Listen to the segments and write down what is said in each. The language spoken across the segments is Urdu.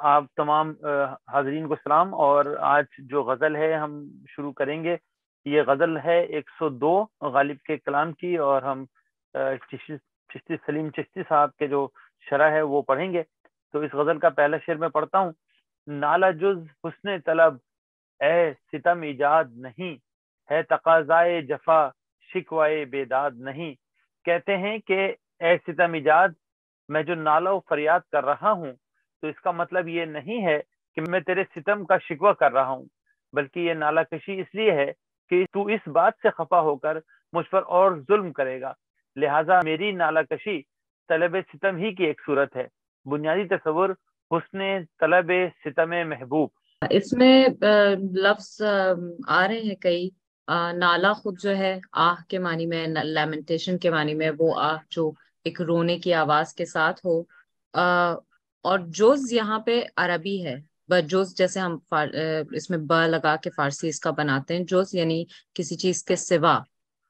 آپ تمام حاضرین کو سلام. اور آج جو غزل ہے ہم شروع کریں گے. یہ غزل ہے 102 غالب کے کلام کی, اور ہم چشتی سلیم چشتی صاحب کے جو شرح ہے وہ پڑھیں گے. تو اس غزل کا پہلا شعر میں پڑھتا ہوں. نالا جز حسن طلب اے ستم ایجاد نہیں, ہے تقاضائے جفا شکوائے بیداد نہیں. کہتے ہیں کہ اے ستم ایجاد, میں جو نالہ و فریاد کر رہا ہوں تو اس کا مطلب یہ نہیں ہے کہ میں تیرے ستم کا شکوہ کر رہا ہوں, بلکہ یہ نالہ کشی اس لیے ہے کہ تو اس بات سے خفا ہو کر مجھ پر اور ظلم کرے گا. لہٰذا میری نالہ کشی طلب ستم ہی کی ایک صورت ہے. بنیادی تصور حسن طلب ستم محبوب. اس میں لفظ آ رہے ہیں کئی. نالا خود جو ہے آہ کے معنی میں, لیمنٹیشن کے معنی میں, وہ آہ جو ایک رونے کی آواز کے ساتھ ہو. اور جز یہاں پہ عربی ہے. بجز جیسے ہم اس میں ب لگا کے فارسی اس کا بناتے ہیں. جز یعنی کسی چیز کے سوا,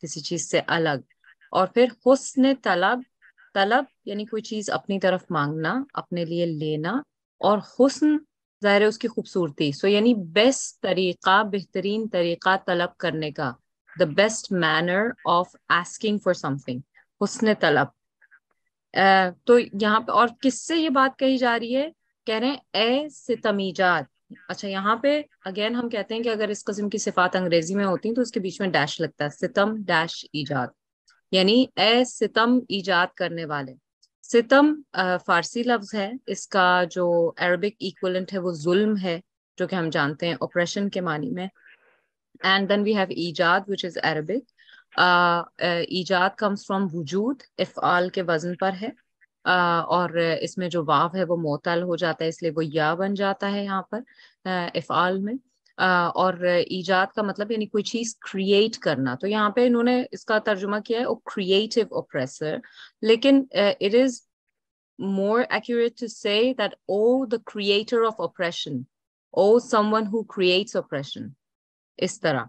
کسی چیز سے الگ. اور پھر حسن طلب, طلب یعنی کوئی چیز اپنی طرف مانگنا, اپنے لیے لینا. اور حسن ظاہر ہے اس کی خوبصورتی. سو یعنی بیسٹ طریقہ, بہترین طریقہ طلب کرنے کا. The best manner of asking for something, حسن طلب. تو یہاں پہ اور کس سے یہ بات کہی جا رہی ہے؟ کہہ رہے ہیں اے ستم ایجاد. اچھا, یہاں پہ اگین ہم کہتے ہیں کہ اگر اس قسم کی صفات انگریزی میں ہوتی ہیں تو اس کے بیچ میں ڈیش لگتا ہے, ستم ڈیش ایجاد, یعنی اے ستم ایجاد کرنے والے. ستم فارسی لفظ ہے, اس کا جو عربک ایکولنٹ ہے وہ ظلم ہے, جو کہ ہم جانتے ہیں اپریشن کے معنی میں. اینڈ دین وی ہیو ایجاد وچ از عربک. ایجاد کمز فرام وجود, افعال کے وزن پر ہے. اور اس میں جو واو ہے وہ معتل ہو جاتا ہے, اس لیے وہ یا بن جاتا ہے یہاں پر افعال میں. اور ایجاد کا مطلب یعنی کوئی چیز کریٹ کرنا. تو یہاں پہ انہوں نے اس کا ترجمہ کیا ہے کریٹو اپریسر, لیکن it is more accurate to say that oh the creator of oppression, oh someone who creates oppression. اس طرح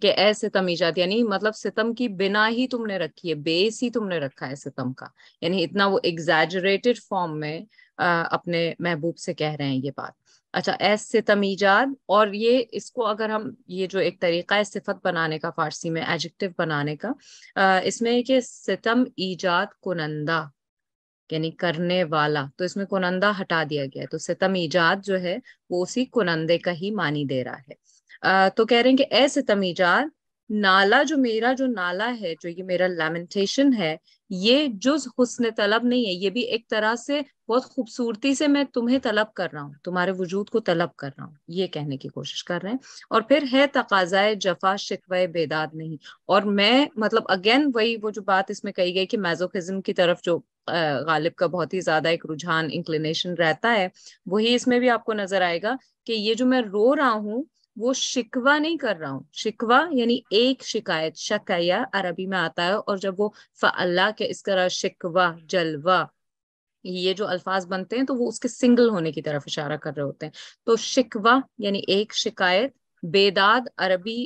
کہ اے ستم ایجاد یعنی مطلب ستم کی بنا ہی تم نے رکھی ہے, بیس ہی تم نے رکھا ہے ستم کا, یعنی اتنا وہ ایگزیجریٹڈ فارم میں اپنے محبوب سے کہہ رہے ہیں یہ بات. اچھا, اے ستم ایجاد. اور یہ اس کو اگر ہم یہ جو ایک طریقہ ہے صفت بنانے کا فارسی میں, ایڈجیکٹو بنانے کا, اس میں کہ ستم ایجاد کنندہ یعنی کرنے والا, تو اس میں کنندہ ہٹا دیا گیا ہے. تو ستم ایجاد جو ہے وہ اسی کنندے کا ہی معنی دے رہا ہے. تو کہہ رہے ہیں کہ اے ستم ایجاد, نالا جو میرا جو نالا ہے, جو یہ میرا لیمنٹیشن ہے, یہ جز حسن طلب نہیں ہے, یہ بھی ایک طرح سے بہت خوبصورتی سے میں تمہیں طلب کر رہا ہوں, تمہارے وجود کو طلب کر رہا ہوں, یہ کہنے کی کوشش کر رہے ہیں. اور پھر ہے تقاضائے جفا شکوہ بیداد نہیں. اور میں مطلب اگین وہی وہ جو بات اس میں کہی گئی کہ میزوفزم کی طرف جو غالب کا بہت ہی زیادہ ایک رجحان انکلینیشن رہتا ہے, وہی اس میں بھی آپ کو نظر آئے گا کہ یہ جو میں رو رہا ہوں وہ شکوہ نہیں کر رہا ہوں. شکوہ یعنی ایک شکایت, شکایہ عربی میں آتا ہے, اور جب وہ فعلا کے اس طرح شکوہ جلوہ یہ جو الفاظ بنتے ہیں تو وہ اس کے سنگل ہونے کی طرف اشارہ کر رہے ہوتے ہیں. تو شکوہ یعنی ایک شکایت, بیداد عربی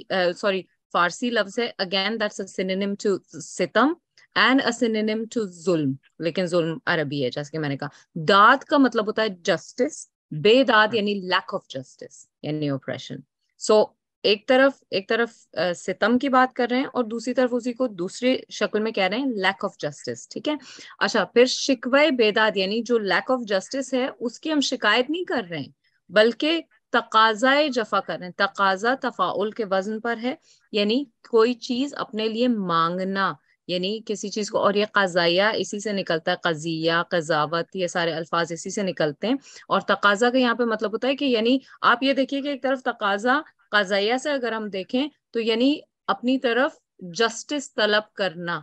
فارسی لفظ ہے, again that's a synonym to ستم and a synonym to ظلم, لیکن ظلم عربی ہے جیسے کہ میں نے کہا. داد کا مطلب ہوتا ہے جسٹس, بے داد یعنی لیک آف جسٹس یعنی اوپریشن. سو ایک طرف ستم کی بات کر رہے ہیں اور دوسری طرف اسی کو دوسری شکل میں کہہ رہے ہیں لیک آف جسٹس, ٹھیک ہے. اچھا, پھر شکوہ بیداد یعنی جو لیک آف جسٹس ہے اس کی ہم شکایت نہیں کر رہے ہیں, بلکہ تقاضائے جفا کر رہے ہیں. تقاضا تفاعل کے وزن پر ہے, یعنی کوئی چیز اپنے لیے مانگنا, یعنی کسی چیز کو. اور یہ قضائیہ اسی سے نکلتا ہے, قضیہ, قضاوت, یہ سارے الفاظ اسی سے نکلتے ہیں. اور تقاضا کا یہاں پہ مطلب ہوتا ہے کہ یعنی آپ یہ دیکھیے کہ ایک طرف تقاضا قضائیہ سے اگر ہم دیکھیں تو یعنی اپنی طرف جسٹس طلب کرنا,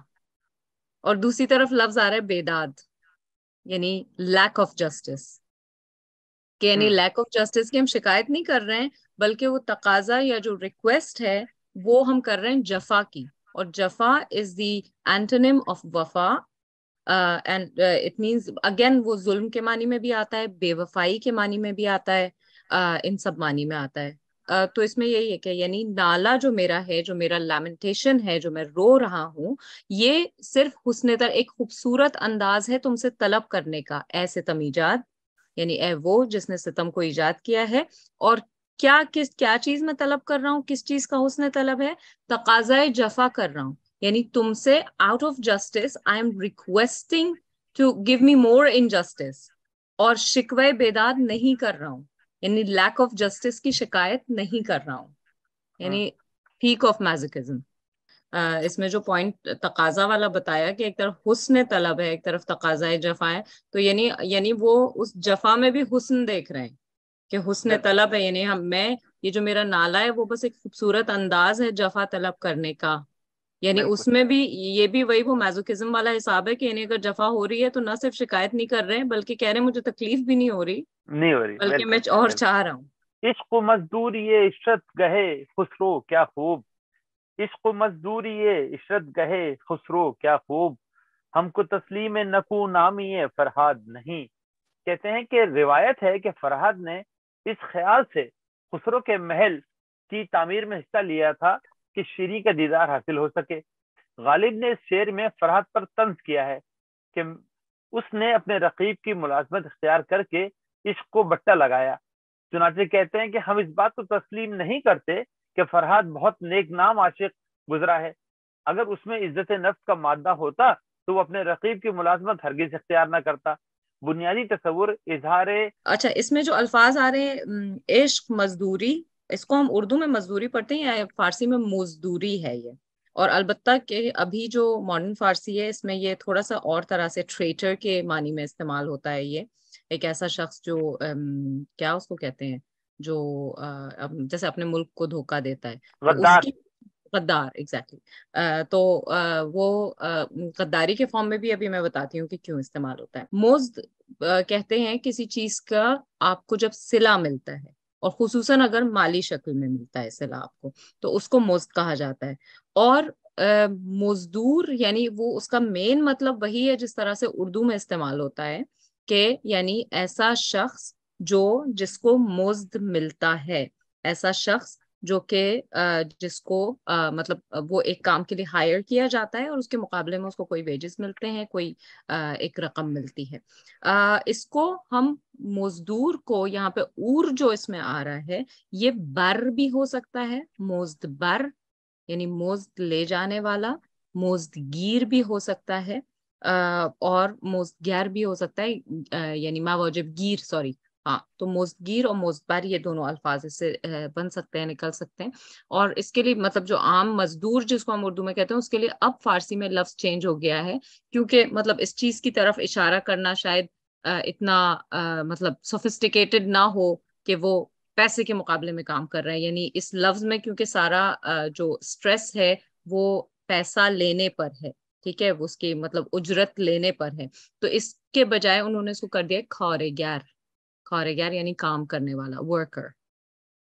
اور دوسری طرف لفظ آ رہا ہے بیداد یعنی لیک آف جسٹس, کہ یعنی لیک آف جسٹس کی ہم شکایت نہیں کر رہے ہیں, بلکہ وہ تقاضا یا جو ریکویسٹ ہے وہ ہم کر رہے ہیں جفا کی. اور جفا از دی اینٹونیم آف وفا, اینڈ اٹ مینس اگین وہ ظلم کے معنی میں بھی آتا ہے, بے وفائی کے معنی میں بھی آتا ہے, ان سب معنی میں آتا ہے. تو اس میں یہی ہے کہ یعنی نالا جو میرا ہے, جو میرا لیمنٹیشن ہے, جو میں رو رہا ہوں, یہ صرف حسن ایک خوبصورت انداز ہے تم سے طلب کرنے کا, ایسے ستم ایجاد یعنی اے وہ جس نے ستم کو ایجاد کیا ہے، اور کیا چیز میں طلب کر رہا ہوں، کس چیز کا حسن طلب ہے، تقاضائے جفا کر رہا ہوں، یعنی تم سے out of justice I am requesting to give me more injustice, اور شکوے بیداد نہیں کر رہا ہوں، یعنی لیک آف جسٹس کی شکایت نہیں کر رہا ہوں، یعنی پیک آف میزوکزم۔ اس میں جو پوائنٹ تقاضا والا بتایا کہ ایک طرف حسن طلب ہے، ایک طرف تقاضائے جفا ہے، تو یعنی وہ اس جفا میں بھی حسن دیکھ رہے ہیں کہ حسن طلب ہے، یعنی یہ جو میرا نالا ہے وہ بس ایک خوبصورت انداز ہے جفا طلب کرنے کا، یعنی اس میں بھی یہ بھی وہ میزوکزم والا حساب ہے کہ یعنی اگر جفا ہو رہی ہے تو نہ صرف شکایت نہیں کر رہے ہیں بلکہ کہہ رہے ہیں مجھے تکلیف بھی نہیں ہو رہی بلکہ میں اور چاہ رہا ہوں۔ عشق و مزدور یہ عشرت گہے خسرو کیا خوب، عشق و مزدور یہ عشرت گہے خسرو کیا خوب، ہم کو تسلیم نکو نامی فرہاد نہیں۔ کہتے ہیں کہ روایت ہے کہ فرہاد نے اس خیال سے خسرو کے محل کی تعمیر میں حصہ لیا تھا کہ شیری کا دیدار حاصل ہو سکے۔ غالب نے اس شعر میں فرہاد پر طنز کیا ہے کہ اس نے اپنے رقیب کی ملازمت اختیار کر کے عشق کو بٹا لگایا۔ چنانچہ کہتے ہیں کہ ہم اس بات کو تسلیم نہیں کرتے کہ فرہاد بہت نیک نام عاشق گزرا ہے، اگر اس میں عزت نفس کا مادہ ہوتا تو وہ اپنے رقیب کی ملازمت ہرگز اختیار نہ کرتا۔ بنیادی تصور اظہار اچھا اس میں جو الفاظ آ رہے ہیں عشق مزدوری، اس کو ہم اردو میں مزدوری پڑھتے ہیں یا فارسی میں مزدوری ہے یہ، اور البتہ کہ ابھی جو ماڈرن فارسی ہے اس میں یہ تھوڑا سا اور طرح سے ٹریٹر کے معنی میں استعمال ہوتا ہے، یہ ایک ایسا شخص جو کیا اس کو کہتے ہیں جو جیسے اپنے ملک کو دھوکہ دیتا ہے، تو اس کی غدار، ایگزیکٹلی تو وہ غداری کے فارم میں بھی ابھی میں بتاتی ہوں کہ کیوں استعمال ہوتا ہے۔ مزد کہتے ہیں کسی چیز کا آپ کو جب صلہ ملتا ہے، اور خصوصاً اگر مالی شکل میں ملتا ہے صلہ آپ کو، تو اس کو مزد کہا جاتا ہے۔ اور مزدور یعنی وہ اس کا مین مطلب وہی ہے جس طرح سے اردو میں استعمال ہوتا ہے کہ یعنی ایسا شخص جس کو مزد ملتا ہے، ایسا شخص جو کہ جس کو مطلب وہ ایک کام کے لیے ہائر کیا جاتا ہے اور اس کے مقابلے میں اس کو کوئی ویجز ملتے ہیں، کوئی ایک رقم ملتی ہے۔ اس کو ہم مزدور کو یہاں پہ جو اس میں آ رہا ہے یہ بر بھی ہو سکتا ہے، مزد بر یعنی مزد لے جانے والا، مزد گیر بھی ہو سکتا ہے، اور مزد گیر بھی ہو سکتا ہے، یعنی ما واجب گیر، سوری ہاں، تو مزدگیر اور مزدبر یہ دونوں الفاظ اس سے بن سکتے ہیں، نکل سکتے ہیں۔ اور اس کے لیے مطلب جو عام مزدور جس کو ہم اردو میں کہتے ہیں اس کے لیے اب فارسی میں لفظ چینج ہو گیا ہے، کیونکہ مطلب اس چیز کی طرف اشارہ کرنا شاید اتنا مطلب سوفسٹیکیٹڈ نہ ہو کہ وہ پیسے کے مقابلے میں کام کر رہے ہیں، یعنی اس لفظ میں کیونکہ سارا جو سٹریس ہے وہ پیسہ لینے پر ہے، ٹھیک ہے، اس کی مطلب اجرت لینے پر ہے، تو اس کے بجائے انہوں نے اس کو کر دیا خورگر، خورگر یعنی کام کرنے والا، ورکر،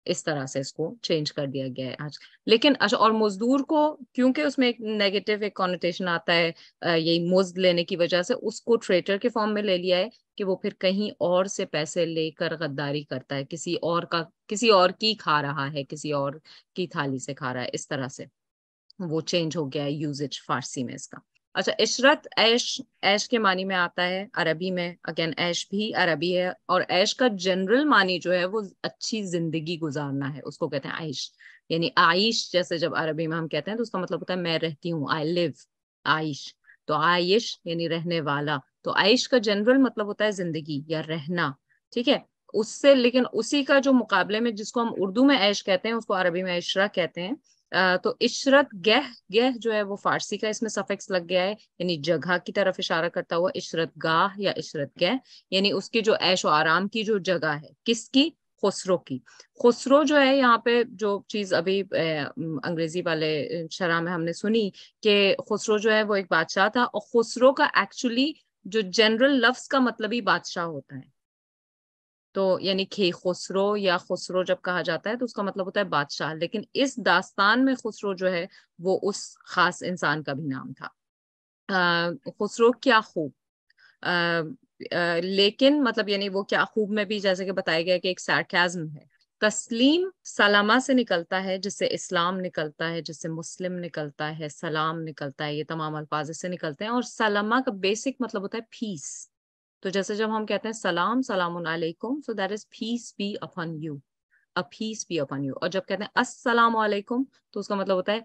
اس طرح سے اس کو چینج کر دیا گیا ہے آج۔ لیکن اور مزدور کو کیونکہ اس میں ایک نیگیٹو ایک کونوٹیشن آتا ہے یہی مزد لینے کی وجہ سے، اس کو ٹریٹر کے فارم میں لے لیا ہے کہ وہ پھر کہیں اور سے پیسے لے کر غداری کرتا ہے، کسی اور کی کھا رہا ہے، کسی اور کی تھالی سے کھا رہا ہے، اس طرح سے وہ چینج ہو گیا ہے یوزج فارسی میں اس کا۔ اچھا عشرت عیش کے معنی میں آتا ہے عربی میں، اگین عیش بھی عربی ہے، اور عیش کا جنرل معنی جو ہے وہ اچھی زندگی گزارنا ہے، اس کو کہتے ہیں عیش، یعنی عائش جیسے جب عربی میں ہم کہتے ہیں تو اس کا مطلب ہوتا ہے میں رہتی ہوں، آئی لیو، عائش، تو عائش یعنی رہنے والا، تو عیش کا جنرل مطلب ہوتا ہے زندگی یا رہنا، ٹھیک ہے، اس سے لیکن اسی کا جو مقابلے میں جس کو ہم اردو میں عیش کہتے ہیں اس کو عربی میں عشرہ کہتے ہیں۔ تو عشرت گہ جو ہے وہ فارسی کا اس میں سفکس لگ گیا ہے، یعنی جگہ کی طرف اشارہ کرتا ہوا، عشرت گاہ یا عشرت گہ، یعنی اس کی جو عیش و آرام کی جو جگہ ہے، کس کی؟ خسرو کی۔ خسرو جو ہے یہاں پہ جو چیز ابھی انگریزی والے شرح میں ہم نے سنی کہ خسرو جو ہے وہ ایک بادشاہ تھا، اور خسرو کا ایکچولی جو جنرل لفظ کا مطلب ہی بادشاہ ہوتا ہے، تو یعنی خسرو یا خسرو جب کہا جاتا ہے تو اس کا مطلب ہوتا ہے بادشاہ، لیکن اس داستان میں خسرو جو ہے وہ اس خاص انسان کا بھی نام تھا۔ خسرو کیا خوب، لیکن مطلب یعنی وہ کیا خوب میں بھی جیسے کہ بتایا گیا کہ ایک سارکیزم ہے۔ تسلیم سلامہ سے نکلتا ہے، جس سے اسلام نکلتا ہے، جس سے مسلم نکلتا ہے، سلام نکلتا ہے، یہ تمام الفاظ سے نکلتے ہیں، اور سلامہ کا بیسک مطلب ہوتا ہے پیس، تو جیسے جب ہم کہتے ہیں سلام سلام علیکم, so that is peace be upon you, a peace be upon you. اور جب کہتے ہیں السلام علیکم تو اس کا مطلب ہوتا ہے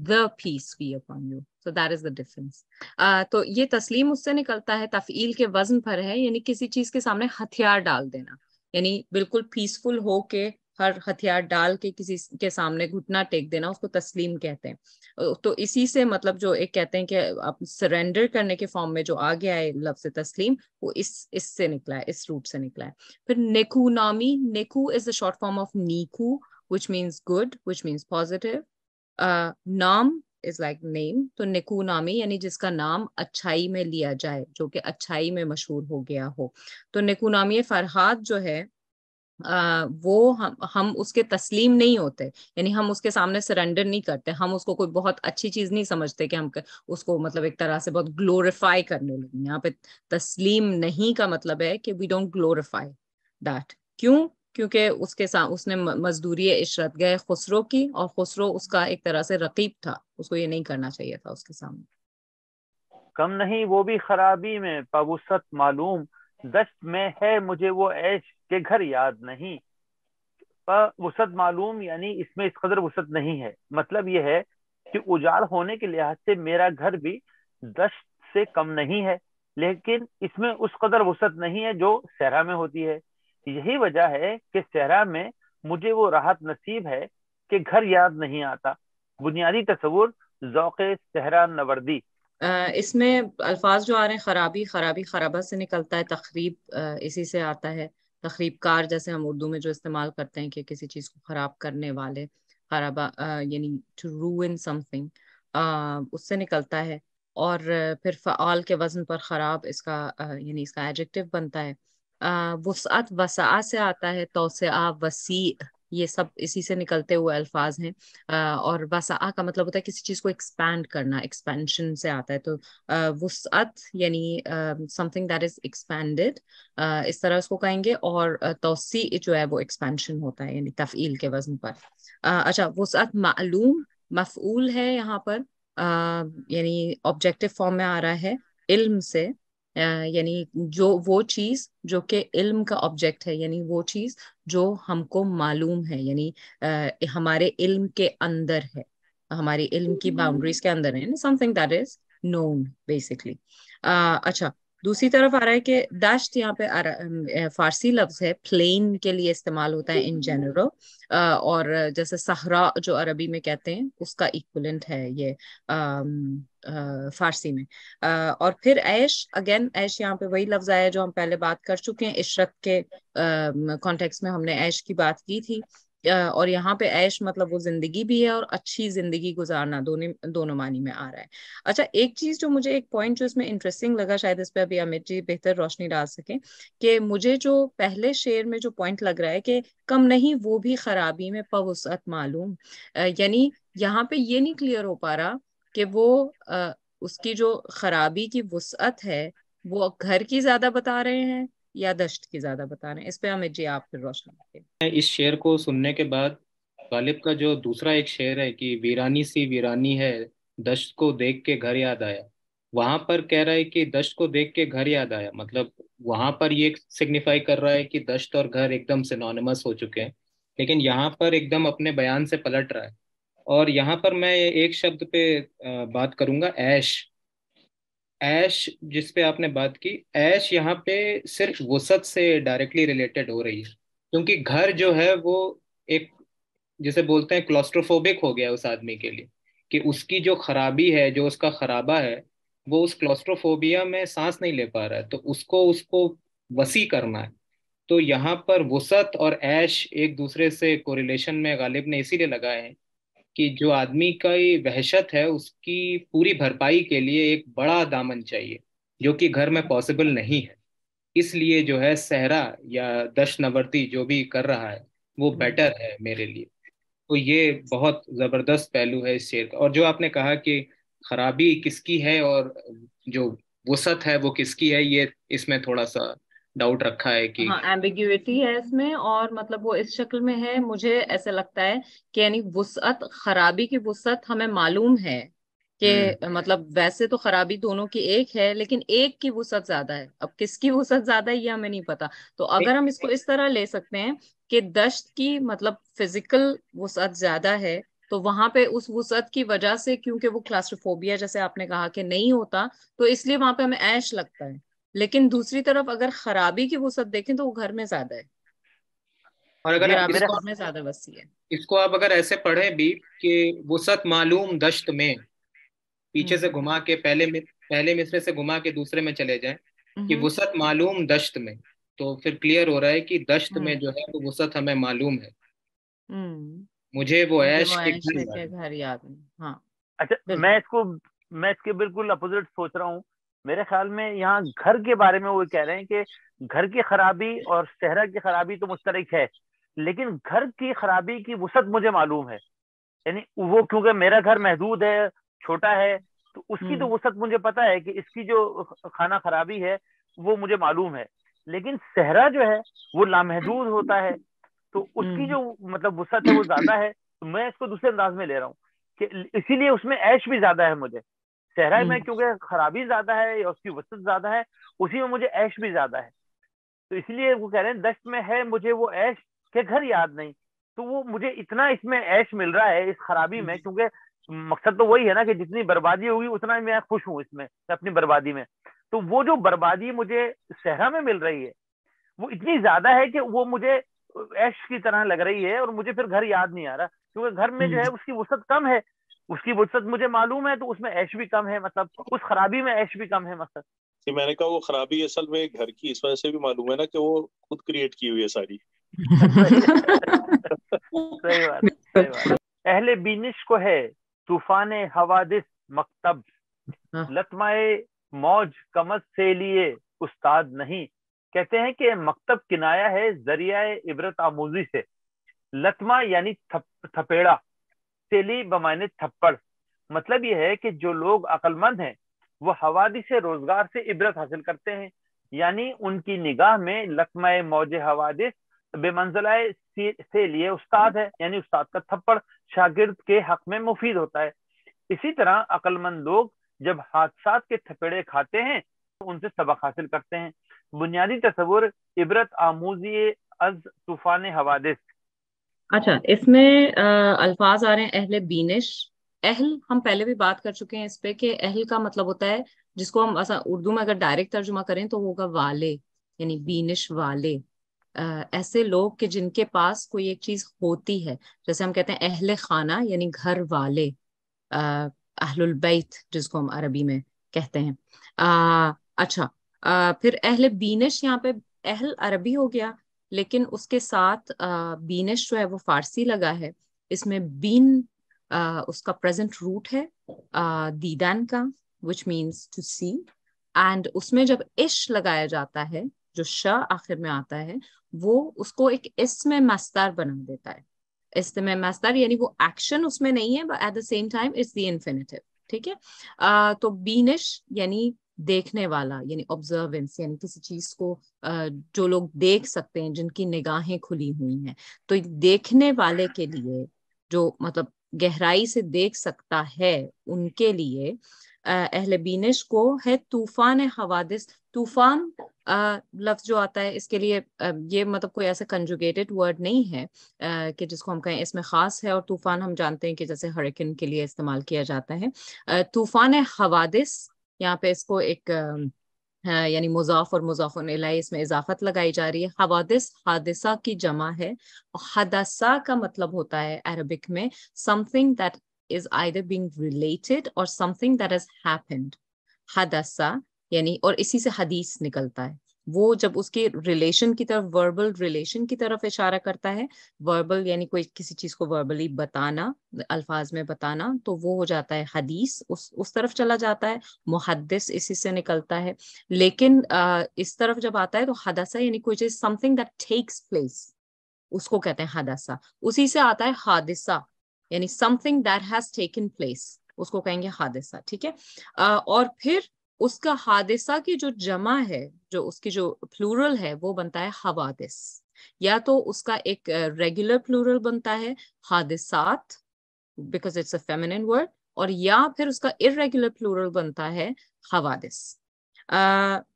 the peace be upon you. So that is the difference. تو یہ تسلیم اس سے نکلتا ہے, تفعیل کے وزن پر ہے, یعنی کسی چیز کے سامنے ہتھیار ڈال دینا, یعنی بالکل پیسفل ہو کے ہر ہتھیار ڈال کے کسی کے سامنے گھٹنا ٹیک دینا, اس کو تسلیم کہتے ہیں. تو اسی سے مطلب جو ایک کہتے ہیں کہ آپ سرینڈر کرنے کے فارم میں جو آ گیا ہے لفظ تسلیم, وہ اس سے نکلا ہے, اس روٹ سے نکلا ہے. پھر نیکو نامی, نیکو is the short form of نیکو which means good, which means positive. نام از لائک نیم, تو نیکو نامی یعنی جس کا نام اچھائی میں لیا جائے, جو کہ اچھائی میں مشہور ہو گیا ہو. تو نیکو نامی فرحات جو ہے وہ ہم اس کے تسلیم نہیں ہوتے, یعنی ہم اس کے سامنے سرنڈر نہیں کرتے, ہم اس کو کوئی بہت اچھی چیز نہیں سمجھتے کہ ہم اس کو مطلب ایک طرح سے بہت گلوریفائی کرنے لگے. یہاں پہ تسلیم نہیں کا مطلب ہے کہ وی ڈونٹ گلوریفائی دیٹ. کیوں؟ کیونکہ اس نے مزدوری عشرت گئے خسرو کی, اور خسرو اس کا ایک طرح سے رقیب تھا, اس کو یہ نہیں کرنا چاہیے تھا اس کے سامنے. کم نہیں وہ بھی خرابی میں پوسعت معلوم, دشت میں ہے مجھے وہ عیش کے گھر یاد نہیں. وسعت معلوم یعنی اس میں اس قدر وسعت نہیں ہے. مطلب یہ ہے کہ اجاڑ ہونے کے لحاظ سے میرا گھر بھی دشت سے کم نہیں ہے, لیکن اس میں اس قدر وسعت نہیں ہے جو صحرا میں ہوتی ہے. یہی وجہ ہے کہ صحرا میں مجھے وہ راحت نصیب ہے کہ گھر یاد نہیں آتا. بنیادی تصور ذوق صحرا نوردی. اس میں الفاظ جو آ رہے ہیں خرابی, خرابی خرابہ سے نکلتا ہے, تخریب اسی سے آتا ہے, تخریب کار جیسے ہم اردو میں جو استعمال کرتے ہیں کہ کسی چیز کو خراب کرنے والے, خرابہ یعنی ٹو روئن سم تھنگ, اس سے نکلتا ہے. اور پھر فعال کے وزن پر خراب اس کا یعنی اس کا ایڈجیکٹو بنتا ہے. وسعت وسع سے آتا ہے, توسعہ وسیع, یہ سب اسی سے نکلتے ہوئے الفاظ ہیں. اور وسع کا مطلب ہوتا ہے کسی چیز کو ایکسپینڈ کرنا, ایکسپینشن سے آتا ہے. تو وسعت یعنی something that is expanded, اس طرح اس کو کہیں گے. اور توسیع جو ہے وہ ایکسپینشن ہوتا ہے, یعنی تفعیل کے وزن پر. اچھا, وسعت معلوم مفعول ہے یہاں پر, یعنی آبجیکٹو فارم میں آ رہا ہے علم سے, یعنی جو وہ چیز جو کہ علم کا آبجیکٹ ہے, یعنی وہ چیز جو ہم کو معلوم ہے, یعنی ہمارے علم کے اندر ہے, ہماری علم کی باؤنڈریز کے اندر ہے, something that is known basically. اچھا, دوسری طرف آ رہا ہے کہ دشت یہاں پہ فارسی لفظ ہے, پلین کے لیے استعمال ہوتا ہے ان جنرل, اور جیسے صحرا جو عربی میں کہتے ہیں اس کا ایکولنٹ ہے یہ فارسی میں. اور پھر عیش, اگین عیش یہاں پہ وہی لفظ آیا جو ہم پہلے بات کر چکے ہیں, عشرت کے کانٹیکس میں ہم نے عیش کی بات کی تھی. اور یہاں پہ عیش مطلب وہ زندگی بھی ہے, اور اچھی زندگی گزارنا, دونوں معنی میں آ رہا ہے. اچھا, ایک چیز جو مجھے, ایک پوائنٹ جو اس میں انٹرسٹنگ لگا, شاید اس پہ ابھی امت جی بہتر روشنی ڈال سکیں, کہ مجھے جو پہلے شعر میں جو پوائنٹ لگ رہا ہے کہ کم نہیں وہ بھی خرابی میں پوسعت معلوم, یعنی یہاں پہ یہ نہیں کلیئر ہو پا رہا کہ وہ اس کی جو خرابی کی وسعت ہے وہ گھر کی زیادہ بتا رہے ہیں یا دشت کی زیادہ بتا رہے ہیں. اس پہ امت جی آپ پھر روشنی ڈالیں. اس شعر کو سننے کے بعد غالب کا جو دوسرا ایک شعر ہے کہ ویرانی سی ویرانی ہے دشت کو دیکھ کے گھر یاد آیا, وہاں پر کہہ رہا ہے کہ دشت کو دیکھ کے گھر یاد آیا, مطلب وہاں پر یہ سگنیفائی کر رہا ہے کہ دشت اور گھر ایک دم سینونیمس ہو چکے ہیں, لیکن یہاں پر ایک دم اپنے بیان سے پلٹ رہا ہے. اور یہاں پر میں ایک شبد پہ بات کروں گا, عیش. عیش جس پہ آپ نے بات کی, عیش یہاں پہ صرف وسعت سے ڈائریکٹلی ریلیٹڈ ہو رہی ہے, کیونکہ گھر جو ہے وہ ایک جسے بولتے ہیں کلاسٹروفوبک ہو گیا اس آدمی کے لیے, کہ اس کی جو خرابی ہے, جو اس کا خرابہ ہے, وہ اس کلاسٹروفوبیا میں سانس نہیں لے پا رہا ہے, تو اس کو وسیع کرنا ہے. تو یہاں پر وسعت اور عیش ایک دوسرے سے کوریلیشن میں غالب نے اسی لیے لگائے ہیں کہ جو آدمی کا وحشت ہے اس کی پوری بھرپائی کے لیے ایک بڑا دامن چاہیے, جو کہ گھر میں پاسبل نہیں ہے. اس لیے جو ہے صحرا یا دشت نوردی جو بھی کر رہا ہے وہ بیٹر ہے میرے لیے. تو یہ بہت زبردست پہلو ہے اس شعر کا. اور جو آپ نے کہا کہ خرابی کس کی ہے اور جو وسعت ہے وہ کس کی ہے, یہ اس میں تھوڑا سا ڈاؤٹ رکھا ہے کہ ہاں, ایمبیگیوٹی ہے اس میں, اور مطلب وہ اس شکل میں ہے, مجھے ایسا لگتا ہے کہ یعنی وسعت, خرابی کی وسعت ہمیں معلوم ہے, کہ مطلب ویسے تو خرابی دونوں کی ایک ہے لیکن ایک کی وسعت زیادہ ہے. اب کس کی وسعت زیادہ ہے یہ ہمیں نہیں پتا. تو اگر ہم اس کو اس طرح لے سکتے ہیں کہ دشت کی مطلب فزیکل وسعت زیادہ ہے تو وہاں پہ اس وسعت کی وجہ سے کیونکہ وہ کلاسٹروفوبیا جیسے آپ نے کہا کہ نہیں ہوتا تو اس لیے وہاں پہ ہمیں عیش لگتا ہے. لیکن دوسری طرف اگر خرابی کی وسعت دیکھیں تو وہ گھر میں زیادہ ہے, اور اگر خرابی گھر میں زیادہ وسیع ہے. اس کو آپ اگر ایسے پڑھیں بھی کہ وسعت معلوم دشت میں, پیچھے سے گھما کے پہلے مصرے سے گھما کے دوسرے میں چلے جائیں کہ وسعت معلوم دشت میں, تو پھر کلیئر ہو رہا ہے کہ دشت میں جو ہے وہ وسعت ہمیں معلوم ہے. مجھے وہ عیش کے گھر یاد نہیں. ہاں اچھا, میں اس کے بالکل اپوزٹ سوچ رہا ہوں. میرے خیال میں یہاں گھر کے بارے میں وہ کہہ رہے ہیں کہ گھر کی خرابی اور صحرا کی خرابی تو مشترک ہے, لیکن گھر کی خرابی کی وسعت مجھے معلوم ہے. یعنی وہ کیونکہ میرا گھر محدود ہے, چھوٹا ہے, تو اس کی تو وسعت مجھے پتا ہے کہ اس کی جو خانہ خرابی ہے وہ مجھے معلوم ہے. لیکن صحرا جو ہے وہ لامحدود ہوتا ہے, تو اس کی جو مطلب وسعت ہے وہ زیادہ ہے. تو میں اس کو دوسرے انداز میں لے رہا ہوں کہ اسی لیے اس میں عیش بھی زیادہ ہے مجھے. صحرا میں کیونکہ خرابی زیادہ ہے یا اس کی وسعت زیادہ ہے, اسی میں مجھے عیش بھی زیادہ ہے. تو اس لیے وہ کہہ رہے ہیں دشت میں ہے مجھے وہ عیش کے گھر یاد نہیں. تو وہ مجھے اتنا اس میں عیش مل رہا ہے اس خرابی میں, کیونکہ مقصد تو وہی ہے نا کہ جتنی بربادی ہوگی اتنا میں خوش ہوں اس میں اپنی بربادی میں. تو وہ جو بربادی مجھے صحرا میں مل رہی ہے وہ اتنی زیادہ ہے کہ وہ مجھے عیش کی طرح لگ رہی ہے, اور مجھے پھر گھر یاد نہیں آ رہا, کیونکہ گھر میں جو ہے اس کی وسعت کم ہے, اس کی وسعت مجھے معلوم ہے, تو اس میں عیش بھی کم ہے, مطلب اس خرابی میں عیش بھی کم ہے. مطلب میں نے کہا وہ خرابی اصل میں گھر کی اس وجہ سے بھی معلوم ہے نا کہ وہ خود کریٹ کی ہوئی ہے ساری. صحیح بات. اہل بینش کو ہے طوفان حوادث مکتب, لطمائے موج کمز سے لیے استاد نہیں. کہتے ہیں کہ مکتب کنایا ہے ذریعہ عبرت آموزی سے. لطمہ یعنی تھپیڑا, سیلی بمانے تھپڑ. مطلب یہ ہے کہ جو لوگ عقل مند ہیں وہ حوادث روزگار سے عبرت حاصل کرتے ہیں, یعنی ان کی نگاہ میں لطمہ موج حوادث بے منزلہ سے لیے استاد ہے, یعنی استاد کا تھپڑ شاگرد کے حق میں مفید ہوتا ہے. اسی طرح عقل مند لوگ جب حادثات کے تھپڑے کھاتے ہیں تو ان سے سبق حاصل کرتے ہیں. بنیادی تصور عبرت آموزی از طوفان حوادث. اچھا, اس میں الفاظ آ رہے ہیں اہل بینش. اہل ہم پہلے بھی بات کر چکے ہیں اس پہ کہ اہل کا مطلب ہوتا ہے جس کو ہم اردو میں اگر ڈائریکٹ ترجمہ کریں تو وہ ہوگا والے, یعنی بینش والے. ایسے لوگ کہ جن کے پاس کوئی ایک چیز ہوتی ہے, جیسے ہم کہتے ہیں اہل خانہ یعنی گھر والے, اہل البیت جس کو ہم عربی میں کہتے ہیں. اچھا, پھر اہل بینش یہاں پہ اہل عربی ہو گیا, لیکن اس کے ساتھ بینش جو ہے وہ فارسی لگا ہے. اس میں بین اس کا پریزنٹ روٹ ہے دیدان کا, which means to see, and اس میں جب عش لگایا جاتا ہے جو ش آخر میں آتا ہے وہ اس کو ایک اسم مصدر بنا دیتا ہے. اسم مصدر یعنی وہ ایکشن اس میں نہیں ہے but at the same time it's the infinitive. ٹھیک ہے, تو بینش یعنی دیکھنے والا, یعنی observance, یعنی کسی چیز کو جو لوگ دیکھ سکتے ہیں جن کی نگاہیں کھلی ہوئی ہیں. تو دیکھنے والے کے لیے جو مطلب گہرائی سے دیکھ سکتا ہے ان کے لیے اہل بینش کو ہے طوفان حوادث. طوفان لفظ جو آتا ہے اس کے لیے یہ مطلب کوئی ایسا کنجوگیٹڈ ورڈ نہیں ہے کہ جس کو ہم کہیں اس میں خاص ہے, اور طوفان ہم جانتے ہیں کہ جیسے ہریکن کے لیے استعمال کیا جاتا ہے. طوفان حوادث یہاں پہ اس کو ایک یعنی مضاف اور مضاف الیہ اس میں اضافت لگائی جا رہی ہے. حوادث حادثہ کی جمع ہے, اور حدثہ کا مطلب ہوتا ہے عربک میں something that is either being related or something that has happened. حدثہ یعنی, اور اسی سے حدیث نکلتا ہے, وہ جب اس کی ریلیشن کی طرف وربل ریلیشن کی طرف اشارہ کرتا ہے. وربل یعنی کوئی کسی چیز کو وربلی بتانا, الفاظ میں بتانا, تو وہ ہو جاتا ہے حدیث, اس طرف چلا جاتا ہے. محدث اسی سے نکلتا ہے. لیکن اس طرف جب آتا ہے تو حدثہ یعنی کوئی چیز something that takes place, اس کو کہتے ہیں حدثہ. اسی سے آتا ہے حادثہ یعنی something that has taken place, اس کو کہیں گے حادثہ. ٹھیک ہے, اور پھر اس کا حادثہ کی جو جمع ہے, جو اس کی جو پلورل ہے وہ بنتا ہے حوادث. یا تو اس کا ایک ریگولر پلورل بنتا ہے حادثات because it's a feminine word, اور یا پھر اس کا irregular plural بنتا ہے حوادث.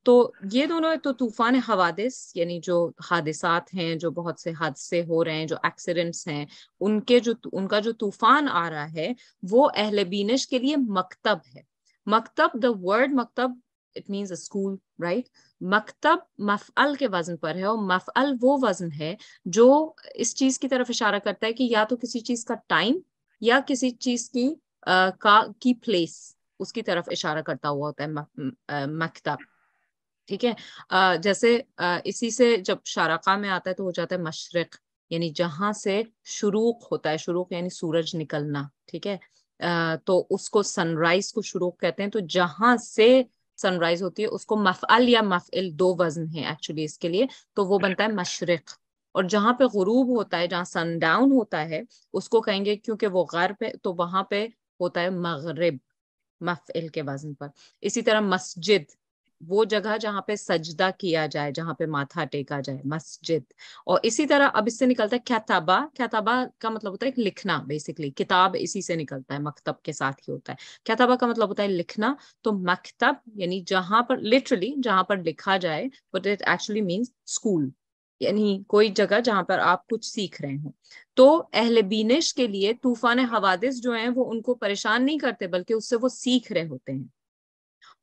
تو یہ دونوں، تو طوفان حوادث یعنی جو حادثات ہیں، جو بہت سے حادثے ہو رہے ہیں، جو ایکسیڈنٹس ہیں، ان کا جو طوفان آ رہا ہے وہ اہل بینش کے لیے مکتب ہے. مکتب، the word مکتب it means a school, right؟ مکتب مفعل کے وزن پر ہے، اور مفعل وہ وزن ہے جو اس چیز کی طرف اشارہ کرتا ہے کہ یا تو کسی چیز کا ٹائم یا کسی چیز کی پلیس، اس کی طرف اشارہ کرتا ہوا ہوتا ہے مکتب. ٹھیک ہے، جیسے اسی سے جب شارقہ میں آتا ہے تو ہو جاتا ہے مشرق، یعنی جہاں سے شروق ہوتا ہے. شروق یعنی سورج نکلنا. ٹھیک ہے، تو اس کو سن رائز کو شروق کہتے ہیں. تو جہاں سے سن رائز ہوتی ہے اس کو مفعل یا مفعل، دو وزن ہیں ایکچولی اس کے لیے، تو وہ بنتا ہے مشرق. اور جہاں پہ غروب ہوتا ہے، جہاں سن ڈاؤن ہوتا ہے، اس کو کہیں گے کیونکہ وہ غرب ہے تو وہاں پہ ہوتا ہے مغرب، مفعل کے وزن پر. اسی طرح مسجد، وہ جگہ جہاں پہ سجدہ کیا جائے، جہاں پہ ماتھا ٹیکا جائے، مسجد. اور اسی طرح اب اس سے نکلتا ہے کتابہ. کتابہ کا مطلب ہوتا ہے لکھنا، بیسیکلی کتاب اسی سے نکلتا ہے، مکتب کے ساتھ ہی ہوتا ہے. کتابہ کا مطلب ہوتا ہے لکھنا. تو مکتب یعنی جہاں پر لٹرلی جہاں پر لکھا جائے، but it actually means school, یعنی کوئی جگہ جہاں پر آپ کچھ سیکھ رہے ہوں. تو اہل بینش کے لیے طوفان حوادث جو ہیں وہ ان کو پریشان نہیں کرتے، بلکہ اس سے وہ سیکھ رہے ہوتے ہیں.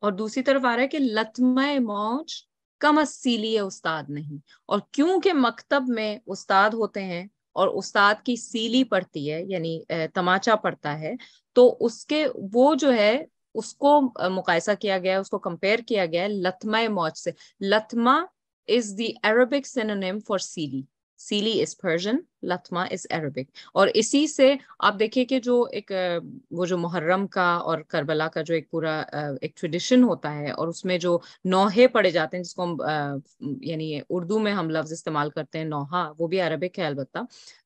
اور دوسری طرف آ رہا ہے کہ لطمہ موج کم از سیلی استاد نہیں. اور کیونکہ مکتب میں استاد ہوتے ہیں اور استاد کی سیلی پڑتی ہے، یعنی تماچا پڑتا ہے، تو اس کے وہ جو ہے اس کو مقایسہ کیا گیا، اس کو کمپیئر کیا گیا لطمہ موج سے. لطمہ is the Arabic synonym for salary. Salary is Persian, لطمہ is Arabic. اور اسی سے آپ دیکھیں کہ جو ایک وہ جو محرم کا اور کربلا کا جو ایک پورا ایک ٹریڈیشن ہوتا ہے، اور اس میں جو نوحے پڑے جاتے ہیں، جس کو ہم یعنی اردو میں ہم لفظ استعمال کرتے ہیں نوحہ، وہ بھی عربک ہے البتہ.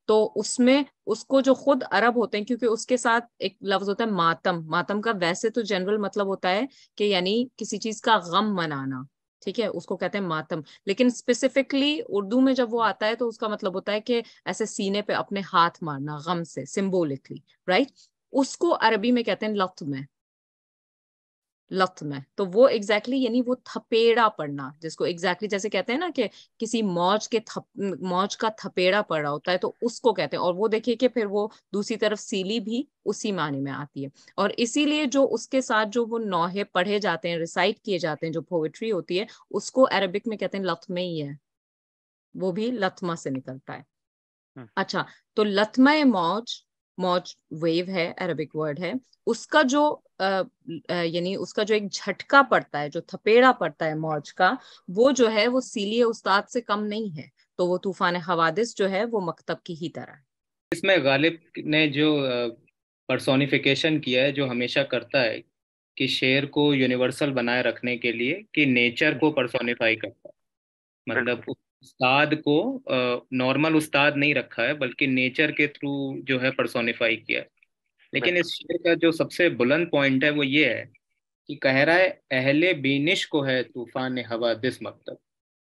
تو اس میں اس کو جو خود عرب ہوتے ہیں، کیونکہ اس کے ساتھ ایک لفظ ہوتا ہے ماتم. ماتم کا ویسے تو جنرل مطلب ہوتا ہے کہ یعنی کسی چیز کا غم منانا. ٹھیک ہے، اس کو کہتے ہیں ماتم. لیکن اسپیسیفکلی اردو میں جب وہ آتا ہے تو اس کا مطلب ہوتا ہے کہ ایسے سینے پہ اپنے ہاتھ مارنا غم سے، سمبولکلی، رائٹ. اس کو عربی میں کہتے ہیں لطم. لطم. تو وہ ایگزیکٹلی یعنی وہ تھپیڑا پڑنا، جس کو ایگزیکٹلی جیسے کہتے ہیں نا کہ کسی موج کا تھپیڑا پڑ رہا ہوتا ہے، تو اس کو کہتے ہیں. اور وہ دیکھیے کہ پھر وہ دوسری طرف سیلی بھی اسی معنی میں آتی ہے. اور اسی لیے جو اس کے ساتھ جو وہ نوحے پڑھے جاتے ہیں، ریسائٹ کیے جاتے ہیں، جو پوئٹری ہوتی ہے، اس کو عربک میں کہتے ہیں لطمہ ہی ہے. وہ بھی لطمہ سے نکلتا ہے. اچھا، تو لطمہ موج ویو ہے، عربک ورڈ ہے. اس کا جو یعنی اس کا جو ایک جھٹکا پڑتا ہے، جو تھپیڑا پڑتا ہے موج کا، وہ جو ہے وہ سیلی استاد سے کم نہیں ہے. تو وہ طوفان حوادث جو ہے وہ مکتب کی ہی طرح ہے. اس میں غالب نے جو پرسونیفیکیشن کیا ہے، جو ہمیشہ کرتا ہے کہ شعر کو یونیورسل بنائے رکھنے کے لیے، کہ نیچر کو پرسونیفائی کرتا ہے. مطلب استاد کو نارمل استاد نہیں رکھا ہے، بلکہ نیچر کے تھرو جو ہے پرسونیفائی کیا ہے. لیکن اس شعر کا جو سب سے بلند پوائنٹ ہے وہ یہ ہے کہ کہہ رہا ہے اہل بینش کو ہے طوفان حوادث مکتب.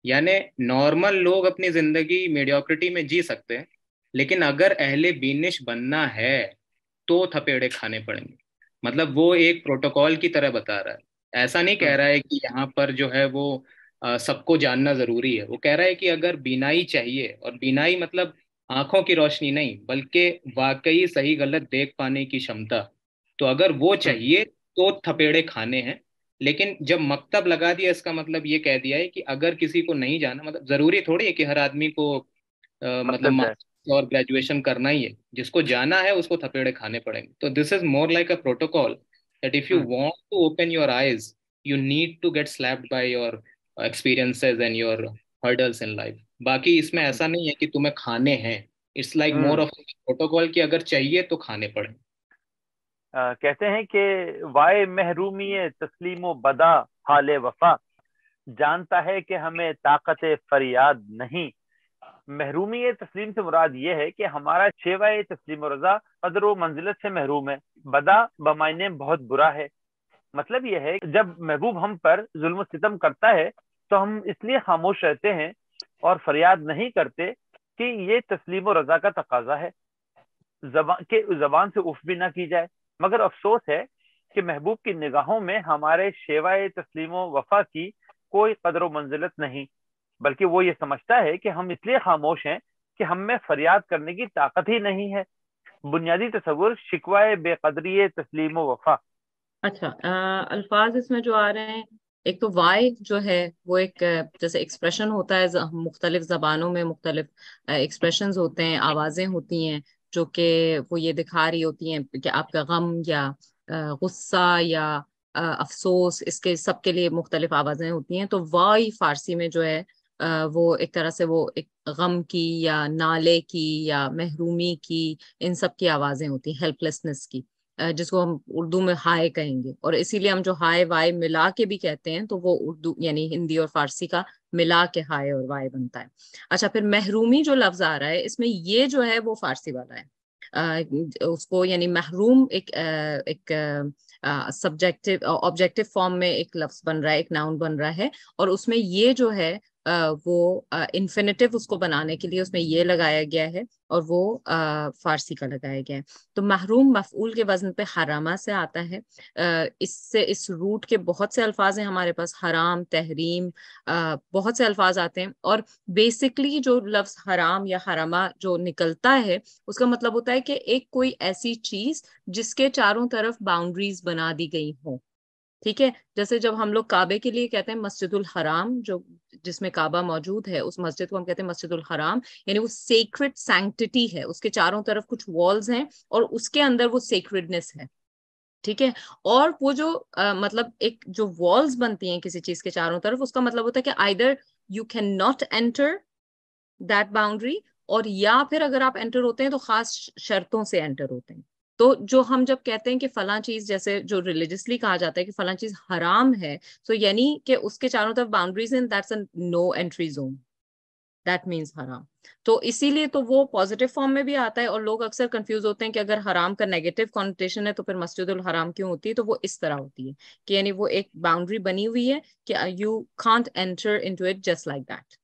یعنی نارمل لوگ اپنی زندگی میڈیوکریٹی میں جی سکتے ہیں، لیکن اگر اہل بینش بننا ہے تو تھپیڑے کھانے پڑیں گے. مطلب وہ ایک پروٹوکول کی طرح بتا رہا ہے. ایسا نہیں کہہ رہا ہے کہ یہاں پر جو ہے وہ سب کو جاننا ضروری ہے. وہ کہہ رہا ہے کہ اگر بینائی چاہیے، اور بینائی مطلب آنکھوں کی روشنی نہیں، بلکہ واقعی صحیح غلط دیکھ پانے کی شمتا، تو اگر وہ چاہیے تو تھپیڑے کھانے ہیں. لیکن جب مکتب لگا دیا، اس کا مطلب یہ کہہ دیا ہے کہ اگر کسی کو نہیں جانا، مطلب ضروری تھوڑی ہے کہ ہر آدمی کو مطلب ماسٹر اور گریجویشن کرنا ہی ہے. جس کو جانا ہے اس کو تھپیڑے کھانے پڑیں گے. تو this is more like a protocol that if you want to open your eyes, you need to get slapped by your experiences and your hurdles in life. باقی اس میں ایسا نہیں ہے کہ تمہیں کھانے ہیں. It's like more of a protocol کہ اگر چاہیے تو کھانے پڑیں. کہتے ہیں کہ وائے محرومی تسلیم و بدا حال وفا، جانتا ہے کہ ہمیں طاقت فریاد نہیں. محرومی تسلیم سے مراد یہ ہے کہ ہمارا شیوہ تسلیم و رضا قدر و منزلت سے محروم ہے. بدا بمعنی بہت برا ہے. مطلب یہ ہے کہ جب محبوب ہم پر ظلم و ستم کرتا ہے تو ہم اس لیے خاموش رہتے ہیں اور فریاد نہیں کرتے کہ یہ تسلیم و رضا کا تقاضا ہے، زبان سے اف بھی نہ کی جائے. مگر افسوس ہے کہ محبوب کی نگاہوں میں ہمارے شیوائے تسلیم و وفا کی کوئی قدر و منزلت نہیں، بلکہ وہ یہ سمجھتا ہے کہ ہم اس لیے خاموش ہیں کہ ہم میں فریاد کرنے کی طاقت ہی نہیں ہے۔ بنیادی تصور شکوائے بے قدری تسلیم و وفا۔ اچھا، الفاظ اس میں جو آ رہے ہیں، ایک تو وائی جو ہے وہ ایک جیسے ایکسپریشن ہوتا ہے، مختلف زبانوں میں مختلف ایکسپریشنز ہوتے ہیں، آوازیں ہوتی ہیں جو کہ وہ یہ دکھا رہی ہوتی ہیں کہ آپ کا غم یا غصہ یا افسوس، اس کے سب کے لیے مختلف آوازیں ہوتی ہیں۔ تو وائی فارسی میں جو ہے وہ ایک طرح سے وہ ایک غم کی یا نالے کی یا محرومی کی، ان سب کی آوازیں ہوتی ہیں، ہیلپ لیسنس کی، جس کو ہم اردو میں ہائے کہیں گے، اور اسی لیے ہم جو ہائے وائے ملا کے بھی کہتے ہیں تو وہ اردو یعنی ہندی اور فارسی کا ملا کے ہائے اور وائے بنتا ہے۔ اچھا، پھر محرومی جو لفظ آ رہا ہے اس میں یہ جو ہے وہ فارسی والا ہے، اس کو یعنی محروم ایک سبجیکٹو آبجیکٹو فارم میں ایک لفظ بن رہا ہے، ایک ناؤن بن رہا ہے، اور اس میں یہ جو ہے وہ انفینیٹیو اس کو بنانے کے لیے اس میں یہ لگایا گیا ہے، اور وہ فارسی کا لگایا گیا ہے۔ تو محروم مفعول کے وزن پہ حرامہ سے آتا ہے۔ اس سے اس روٹ کے بہت سے الفاظ ہیں ہمارے پاس، حرام، تحریم، بہت سے الفاظ آتے ہیں، اور بیسکلی جو لفظ حرام یا حرامہ جو نکلتا ہے اس کا مطلب ہوتا ہے کہ ایک کوئی ایسی چیز جس کے چاروں طرف باؤنڈریز بنا دی گئی ہوں، ٹھیک ہے؟ جیسے جب ہم لوگ کعبے کے لیے کہتے ہیں مسجد الحرام، جو جس میں کعبہ موجود ہے، اس مسجد کو ہم کہتے ہیں مسجد الحرام، یعنی وہ سیکرڈ سینکٹیٹی ہے، اس کے چاروں طرف کچھ والز ہیں اور اس کے اندر وہ سیکرڈنس ہے، ٹھیک ہے؟ اور وہ جو مطلب ایک جو والز بنتی ہیں کسی چیز کے چاروں طرف، اس کا مطلب ہوتا ہے کہ either you can not inter that boundary, اور یا پھر اگر آپ انٹر ہوتے ہیں تو خاص شرطوں سے انٹر ہوتے ہیں۔ تو جو ہم جب کہتے ہیں کہ فلاں چیز، جیسے جو ریلیجسلی کہا جاتا ہے کہ فلاں چیز حرام ہے، تو یعنی کہ اس کے چاروں طرف باؤنڈریز ہیں، that's a no entry zone, that means حرام۔ تو اسی لیے تو وہ پازیٹیو فارم میں بھی آتا ہے، اور لوگ اکثر کنفیوز ہوتے ہیں کہ اگر حرام کا نیگیٹو کنوٹیشن ہے تو پھر مسجد الحرام کیوں ہوتی ہے؟ تو وہ اس طرح ہوتی ہے کہ یعنی وہ ایک باؤنڈری بنی ہوئی ہے کہ you can't enter into it just like that.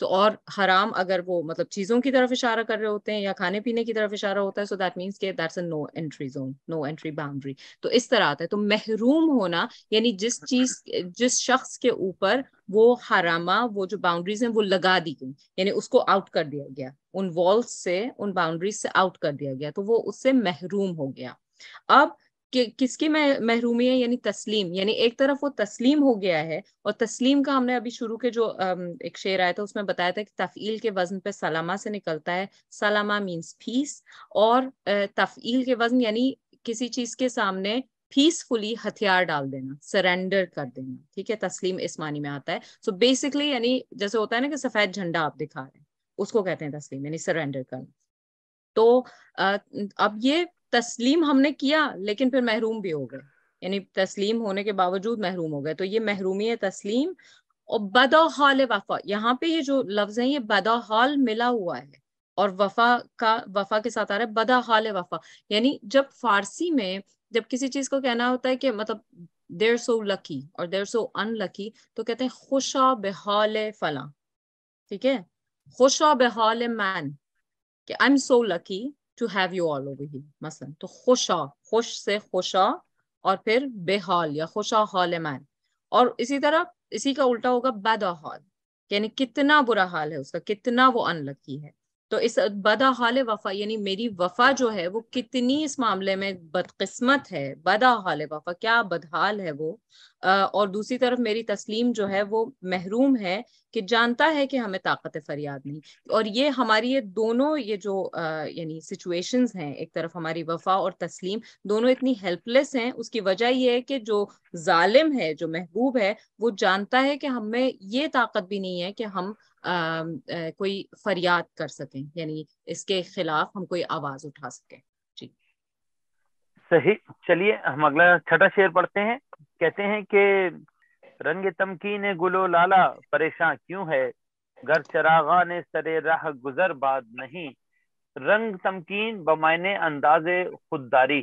تو اور حرام اگر وہ مطلب چیزوں کی طرف اشارہ کر رہے ہوتے ہیں یا کھانے پینے کی طرف اشارہ ہوتا ہے، سو دیٹ مینس کہ that's a no entry zone, no entry boundary. تو اس طرح آتا ہے۔ تو محروم ہونا یعنی جس شخص کے اوپر وہ حرامہ، وہ جو باؤنڈریز ہیں وہ لگا دی گئی، یعنی اس کو آؤٹ کر دیا گیا، ان والز سے، ان باؤنڈریز سے آؤٹ کر دیا گیا، تو وہ اس سے محروم ہو گیا۔ اب کس کی محرومی ہے؟ یعنی تسلیم، یعنی ایک طرف وہ تسلیم ہو گیا ہے، اور تسلیم کا ہم نے ابھی شروع کے جو ایک شعر آیا تھا اس میں بتایا تھا کہ تفعیل کے وزن پہ سلامہ سے نکلتا ہے، سلامہ مینس پیس، اور تفعیل کے وزن یعنی کسی چیز کے سامنے پیسفلی ہتھیار ڈال دینا، سرینڈر کر دینا، ٹھیک ہے؟ تسلیم اس معنی میں آتا ہے۔ سو بیسکلی یعنی جیسے ہوتا ہے نا کہ سفید جھنڈا آپ دکھا رہے ہیں، اس کو کہتے ہیں تسلیم، یعنی سرینڈر کرنا۔ تو اب یہ تسلیم ہم نے کیا لیکن پھر محروم بھی ہو گئے، یعنی تسلیم ہونے کے باوجود محروم ہو گئے، تو یہ محرومی ہے تسلیم۔ اور بدا حال وفا، یہاں پہ یہ جو لفظ ہیں یہ بدا حال ملا ہوا ہے، اور وفا کے ساتھ آ رہا ہے بدا حال وفا، یعنی جب فارسی میں جب کسی چیز کو کہنا ہوتا ہے کہ مطلب دیر سو لکی اور دیر سو ان لکی، تو کہتے ہیں خوشا بحال فلاں، ٹھیک ہے؟ خوشا بحال مین، کہ I'm so lucky to have you all over here مثلا۔ تو خوش سے خوشا، اور پھر بحال یا خوشا حال مین، اور اسی طرح اسی کا الٹا ہوگا بدا حال، یعنی کتنا برا حال ہے اس کا، کتنا وہ ان لکی ہے۔ تو اس بدا حال وفا یعنی میری وفا جو ہے وہ کتنی اس معاملے میں بدقسمت ہے، بدا حال وفا، کیا بدحال ہے وہ۔ اور دوسری طرف میری تسلیم جو ہے وہ محروم ہے کہ جانتا ہے کہ ہمیں طاقت فریاد نہیں۔ اور یہ ہماری یہ دونوں یہ جو یعنی سچویشنز ہیں، ایک طرف ہماری وفا اور تسلیم دونوں اتنی ہیلپ لیس ہیں، اس کی وجہ یہ ہے کہ جو ظالم ہے، جو محبوب ہے، وہ جانتا ہے کہ ہم میں یہ طاقت بھی نہیں ہے کہ ہم کوئی فریاد کر سکیں، یعنی اس کے خلاف ہم کوئی آواز اٹھا سکیں۔ جی صحیح، چلیے ہم اگلا چھٹا شعر پڑھتے ہیں۔ کہتے ہیں کہ رنگ تمکین گل و لالا پریشاں کیوں ہے، گر چراغان سرے راہ گزر باد نہیں، رنگ تمکین بمعنی انداز خودداری۔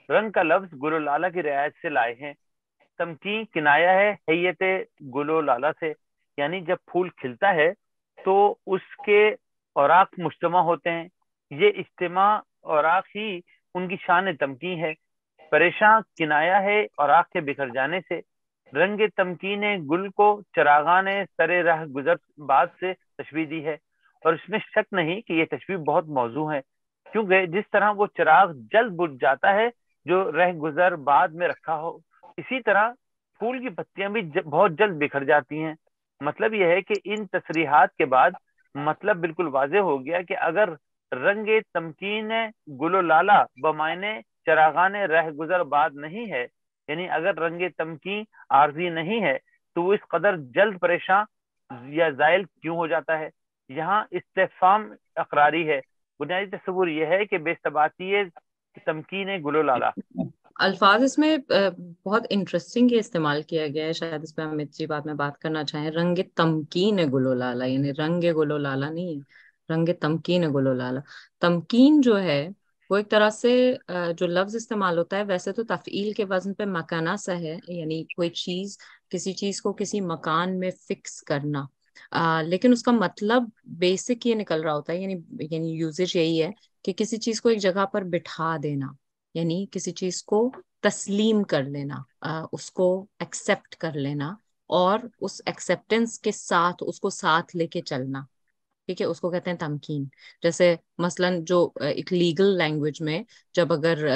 رنگ کا لفظ گل و لالا کی رعایت سے لائے ہیں۔ تمکین کنایا ہے حیت گل و لالا سے، یعنی جب پھول کھلتا ہے تو اس کے اوراق مجتمع ہوتے ہیں، یہ اجتماع اوراق ہی ان کی شان تمکین ہے۔ پریشاں کنایا ہے اور آنکھ کے بکھر جانے سے. رنگ تمکین گل کو چراغاں نے سر رہ گزر بعد سے تشبیہ دی ہے، اور اس میں شک نہیں کہ یہ تشبیہ بہت موزوں ہے، کیونکہ جس طرح وہ چراغ جلد بجھ جاتا ہے جو رہ گزر بعد میں رکھا ہو، اسی طرح پھول کی پتیاں بھی بہت جلد بکھر جاتی ہیں. مطلب یہ ہے کہ ان تصریحات کے بعد مطلب بالکل واضح ہو گیا کہ اگر رنگ تمکین گل و لالا بمعنی چراغان رہ گزر بعد نہیں ہے، یعنی اگر رنگ تمکین عارضی نہیں ہے تو وہ اس قدر جلد پریشان یا زائل کیوں ہو جاتا ہے. یہاں استفہام اقراری ہے. بنیادی تصور یہ ہے کہ بے ثباتی تمکین گل و لالا. الفاظ اس میں بہت انٹرسٹنگ یہ استعمال کیا گیا ہے، شاید اس پہ امت جی بعد میں بات کرنا چاہیں. رنگ تمکین گل و لالا، یعنی رنگ گل و لالا نہیں ہے، رنگ تمکین گل و لالا. تمکین جو ہے وہ ایک طرح سے جو لفظ استعمال ہوتا ہے ویسے تو تفعیل کے وزن پہ مکانہ سا ہے، یعنی کوئی چیز، کسی چیز کو کسی مکان میں فکس کرنا، لیکن اس کا مطلب بیسک یہ نکل رہا ہوتا ہے، یعنی یوزیج یہی ہے کہ کسی چیز کو ایک جگہ پر بٹھا دینا، یعنی کسی چیز کو تسلیم کر لینا، اس کو ایکسپٹ کر لینا، اور اس ایکسپٹنس کے ساتھ اس کو ساتھ لے کے چلنا. ٹھیک ہے، اس کو کہتے ہیں تمکین. جیسے مثلا جو ایک لیگل لینگویج میں جب اگر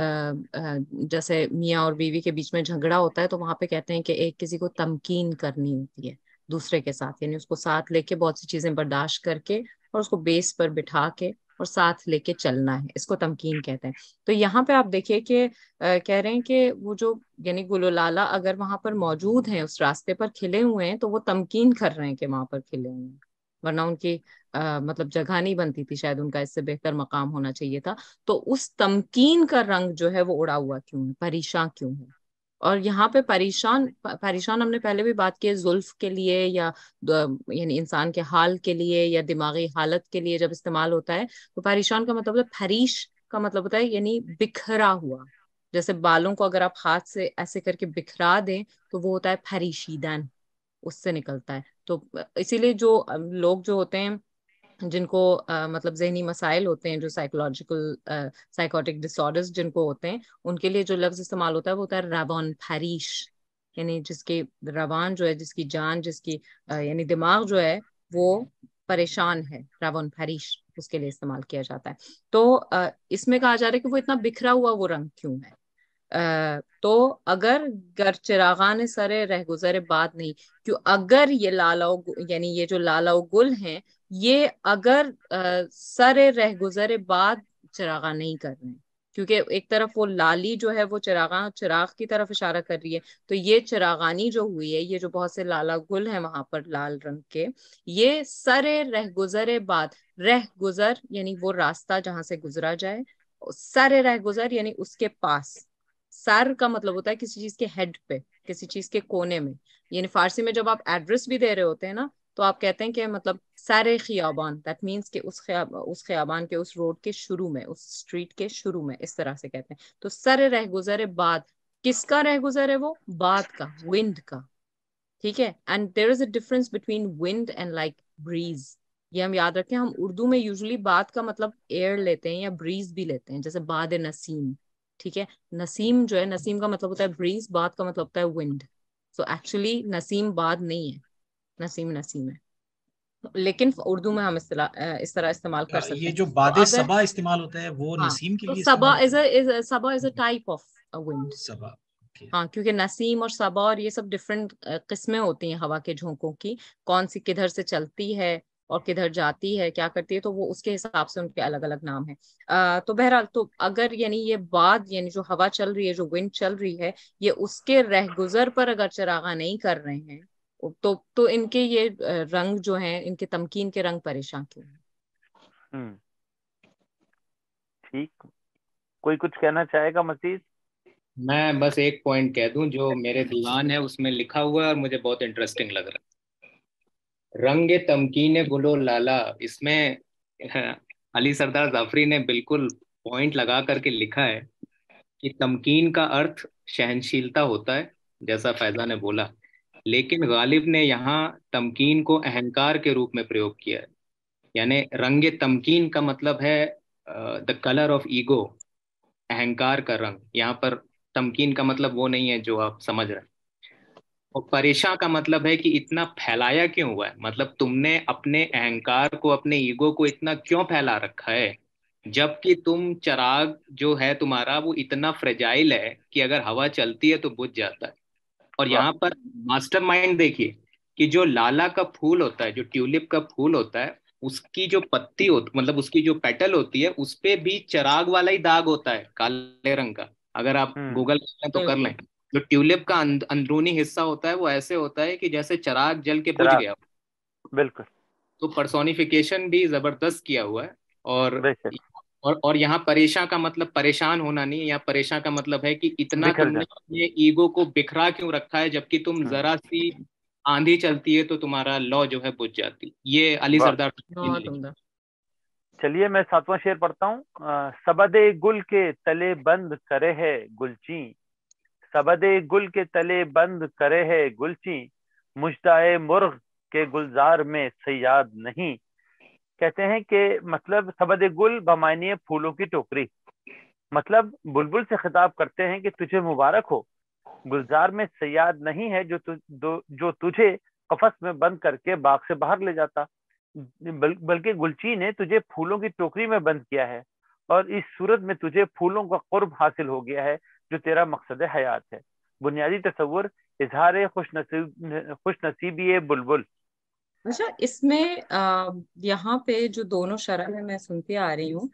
جیسے میاں اور بیوی کے بیچ میں جھگڑا ہوتا ہے تو وہاں پہ کہتے ہیں کہ ایک کسی کو تمکین کرنی ہوتی ہے دوسرے کے ساتھ، یعنی اس کو ساتھ لے کے بہت سی چیزیں برداشت کر کے اور اس کو بیس پر بٹھا کے اور ساتھ لے کے چلنا ہے، اس کو تمکین کہتے ہیں. تو یہاں پہ آپ دیکھیے کہ کہہ رہے ہیں کہ وہ جو یعنی گل و لالا اگر وہاں پر موجود ہیں، اس راستے پر کھلے ہوئے ہیں، تو وہ تمکین کر رہے ہیں کہ وہاں پر کھلے ہوئے ہیں، ورنہ ان کی مطلب جگہ نہیں بنتی تھی، شاید ان کا اس سے بہتر مقام ہونا چاہیے تھا. تو اس تمکین کا رنگ جو ہے وہ اڑا ہوا کیوں ہے، پریشان کیوں ہے. اور یہاں پہ پریشان ہم نے پہلے بھی بات کی ہے، زلف کے لیے یا یعنی انسان کے حال کے لیے یا دماغی حالت کے لیے جب استعمال ہوتا ہے تو پریشان کا مطلب ہے، پریش کا مطلب ہوتا ہے یعنی بکھرا ہوا. جیسے بالوں کو اگر آپ ہاتھ سے ایسے کر کے بکھرا دیں تو وہ ہوتا ہے پریشیدن، اس سے نکلتا ہے. تو اسی لیے جو لوگ جو ہوتے ہیں جن کو مطلب ذہنی مسائل ہوتے ہیں، جو سائیکوٹک ڈس آرڈرز جن کو ہوتے ہیں، ان کے لیے جو لفظ استعمال ہوتا ہے وہ ہوتا ہے روان پریش، یعنی جس کی روان جو ہے، جس کی جان، جس کی یعنی دماغ جو ہے وہ پریشان ہے، روان پریش اس کے لیے استعمال کیا جاتا ہے. تو اس میں کہا جا رہا ہے کہ وہ اتنا بکھرا ہوا وہ رنگ کیوں ہے. تو اگر گر چراغان سرے رہ گزرے بات نہیں، کیوں اگر یہ یعنی یہ جو لالا گل ہیں یہ اگر سرے رہ گزرے بعد چراغاں نہیں کر رہے ہیں، کیونکہ ایک طرف وہ لالی جو ہے وہ چراغ کی طرف اشارہ کر رہی ہے، تو یہ چراغانی جو ہوئی ہے، یہ جو بہت سے لالا گل ہیں وہاں پر لال رنگ کے، یہ سرے رہ گزرے بعد، رہ گزر یعنی وہ راستہ جہاں سے گزرا جائے، سرے رہ گزر یعنی اس کے پاس. سر کا مطلب ہوتا ہے کسی چیز کے ہیڈ پہ، کسی چیز کے کونے میں. یعنی فارسی میں جب آپ ایڈریس بھی دے رہے ہوتے ہیں نا تو آپ کہتے ہیں کہ مطلب سارے خیابان، دیٹ مینس کہ اس خیابان کے، اس روڈ کے شروع میں، اس اسٹریٹ کے شروع میں، اس طرح سے کہتے ہیں. تو سر رہ گزرے بعد، کس کا رہ گزرے؟ وہ بعد کا، ونڈ کا. ٹھیک ہے، and there is a difference between wind and like breeze. یہ ہم یاد رکھیں، ہم اردو میں یوزلی باد کا مطلب ایئر لیتے ہیں یا بریز بھی لیتے ہیں، جیسے باد نسیم. ٹھیک ہے، نسیم جو ہے، نسیم کا مطلب ہوتا ہے بریز، باد کا مطلب ہوتا ہے ونڈ. سو ایکچولی نسیم باد نہیں ہے، نسیم ہے. لیکن اردو میں ہم اس طرح استعمال کر سکتے ہیں. یہ جو باد صبا استعمال ہوتا ہے وہ نسیم کے لیے صبا از اے ٹائپ آف ونڈ. صبا، ہاں، کیونکہ نسیم اور صبا اور یہ سب ڈفرینٹ قسمیں ہوتی ہیں ہوا کے جھونکوں کی، کون سی کدھر سے چلتی ہے اور کدھر جاتی ہے، کیا کرتی ہے، تو وہ اس کے حساب سے ان کے الگ الگ نام ہیں. تو بہرحال، تو اگر یعنی یہ باد یعنی جو ہوا چل رہی ہے، جو ونڈ چل رہی ہے، یہ اس کے رہ گزر پر اگر چراغاں نہیں کر رہے ہیں تو ان کے یہ رنگ جو ہیں، ان کے تمکین کے رنگ پریشان کیوں ہیں. ٹھیک، کوئی کچھ کہنا چاہے گا مزید؟ میں بس ایک پوائنٹ کہہ دوں جو میرے دیوان ہے اس میں لکھا ہوا ہے اور مجھے بہت انٹرسٹنگ لگ رہا ہے. رنگ تمکین گلو لالا، اس میں علی سردار ظفری نے بالکل پوائنٹ لگا کر کے لکھا ہے کہ تمکین کا ارتھ شہنشیلتا ہوتا ہے، جیسا فیضا نے بولا، لیکن غالب نے یہاں تمکین کو اہنکار کے روپ میں پریوگ کیا ہے. یعنی رنگ تمکین کا مطلب ہے دا کلر آف ایگو، اہنکار کا رنگ. یہاں پر تمکین کا مطلب وہ نہیں ہے جو آپ سمجھ رہے ہیں. اور پریشان کا مطلب ہے کہ اتنا پھیلایا کیوں ہوا ہے, مطلب تم نے اپنے اہنکار کو, اپنے ایگو کو اتنا کیوں پھیلا رکھا ہے, جبکہ تم چراغ جو ہے تمہارا وہ اتنا فریجائل ہے کہ اگر ہوا چلتی ہے تو بجھ جاتا ہے. اور یہاں پر ماسٹر مائنڈ دیکھیے کہ جو لالا کا پھول ہوتا ہے, جو ٹیولپ کا پھول ہوتا ہے, اس کی جو پتی ہوتی, مطلب اس کی جو پیٹل ہوتی ہے, اس پہ بھی چراغ والا ہی داغ ہوتا ہے کالے رنگ کا. اگر آپ گوگل کریں تو کر لیں. جو ٹیولپ کا اندرونی حصہ ہوتا ہے وہ ایسے ہوتا ہے کہ جیسے چراغ جل کے بجھ گیا. بالکل. تو پرسونیفیکیشن بھی زبردست کیا ہوا ہے. اور یہاں پریشان کا مطلب پریشان ہونا نہیں, یہاں پریشان کا مطلب ہے کہ اتنا تم نے اپنے ایگو کو بکھرا کیوں رکھا ہے, جبکہ تم ذرا سی آندھی چلتی ہے تو تمہارا لا جو ہے بجھ جاتی. یہ علی سردار. چلیے میں 7واں شعر پڑھتا ہوں. سبد گل کے تلے بند کرے ہے گلچیں, سبد گل کے تلے بند کرے ہے گلچیں, مجدائے مرغ کے گلزار میں صیاد نہیں. کہتے ہیں کہ مطلب سبد گل بمعنی پھولوں کی ٹوکری, مطلب بلبل سے خطاب کرتے ہیں کہ تجھے مبارک ہو, گلزار میں صیاد نہیں ہے جو تجھے قفس میں بند کر کے باغ سے باہر لے جاتا, بلکہ گلچی نے تجھے پھولوں کی ٹوکری میں بند کیا ہے, اور اس صورت میں تجھے پھولوں کا قرب حاصل ہو گیا ہے جو تیرا مقصد حیات ہے. بنیادی تصور اظہار خوش نصیبی بلبل. اچھا, اس میں یہاں پہ جو دونوں شرح میں سنتی آ رہی ہوں,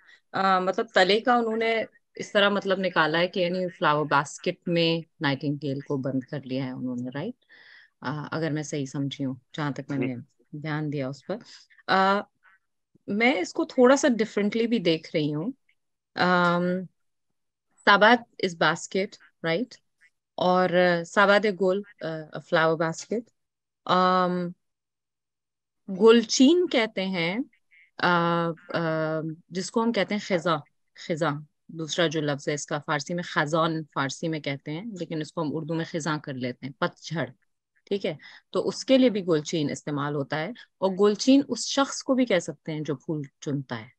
مطلب تلے کا انہوں نے اس طرح مطلب نکالا ہے کہ یعنی فلاور باسکٹ میں نائٹنگیل کو بند کر لیا ہے انہوں نے, رائٹ؟ اگر میں صحیح سمجھی ہوں, جہاں تک میں نے دھیان دیا اس پر. میں اس کو تھوڑا سا ڈفرینٹلی بھی دیکھ رہی ہوں. ساباد از باسکٹ, رائٹ, اور ساباد گول فلاور باسکٹ. گلچین کہتے ہیں جس کو ہم کہتے ہیں خزاں. خزاں دوسرا جو لفظ ہے اس کا, فارسی میں خزان فارسی میں کہتے ہیں, لیکن اس کو ہم اردو میں خزاں کر لیتے ہیں, پتجھڑ. ٹھیک ہے, تو اس کے لیے بھی گلچین استعمال ہوتا ہے, اور گلچین اس شخص کو بھی کہہ سکتے ہیں جو پھول چنتا ہے.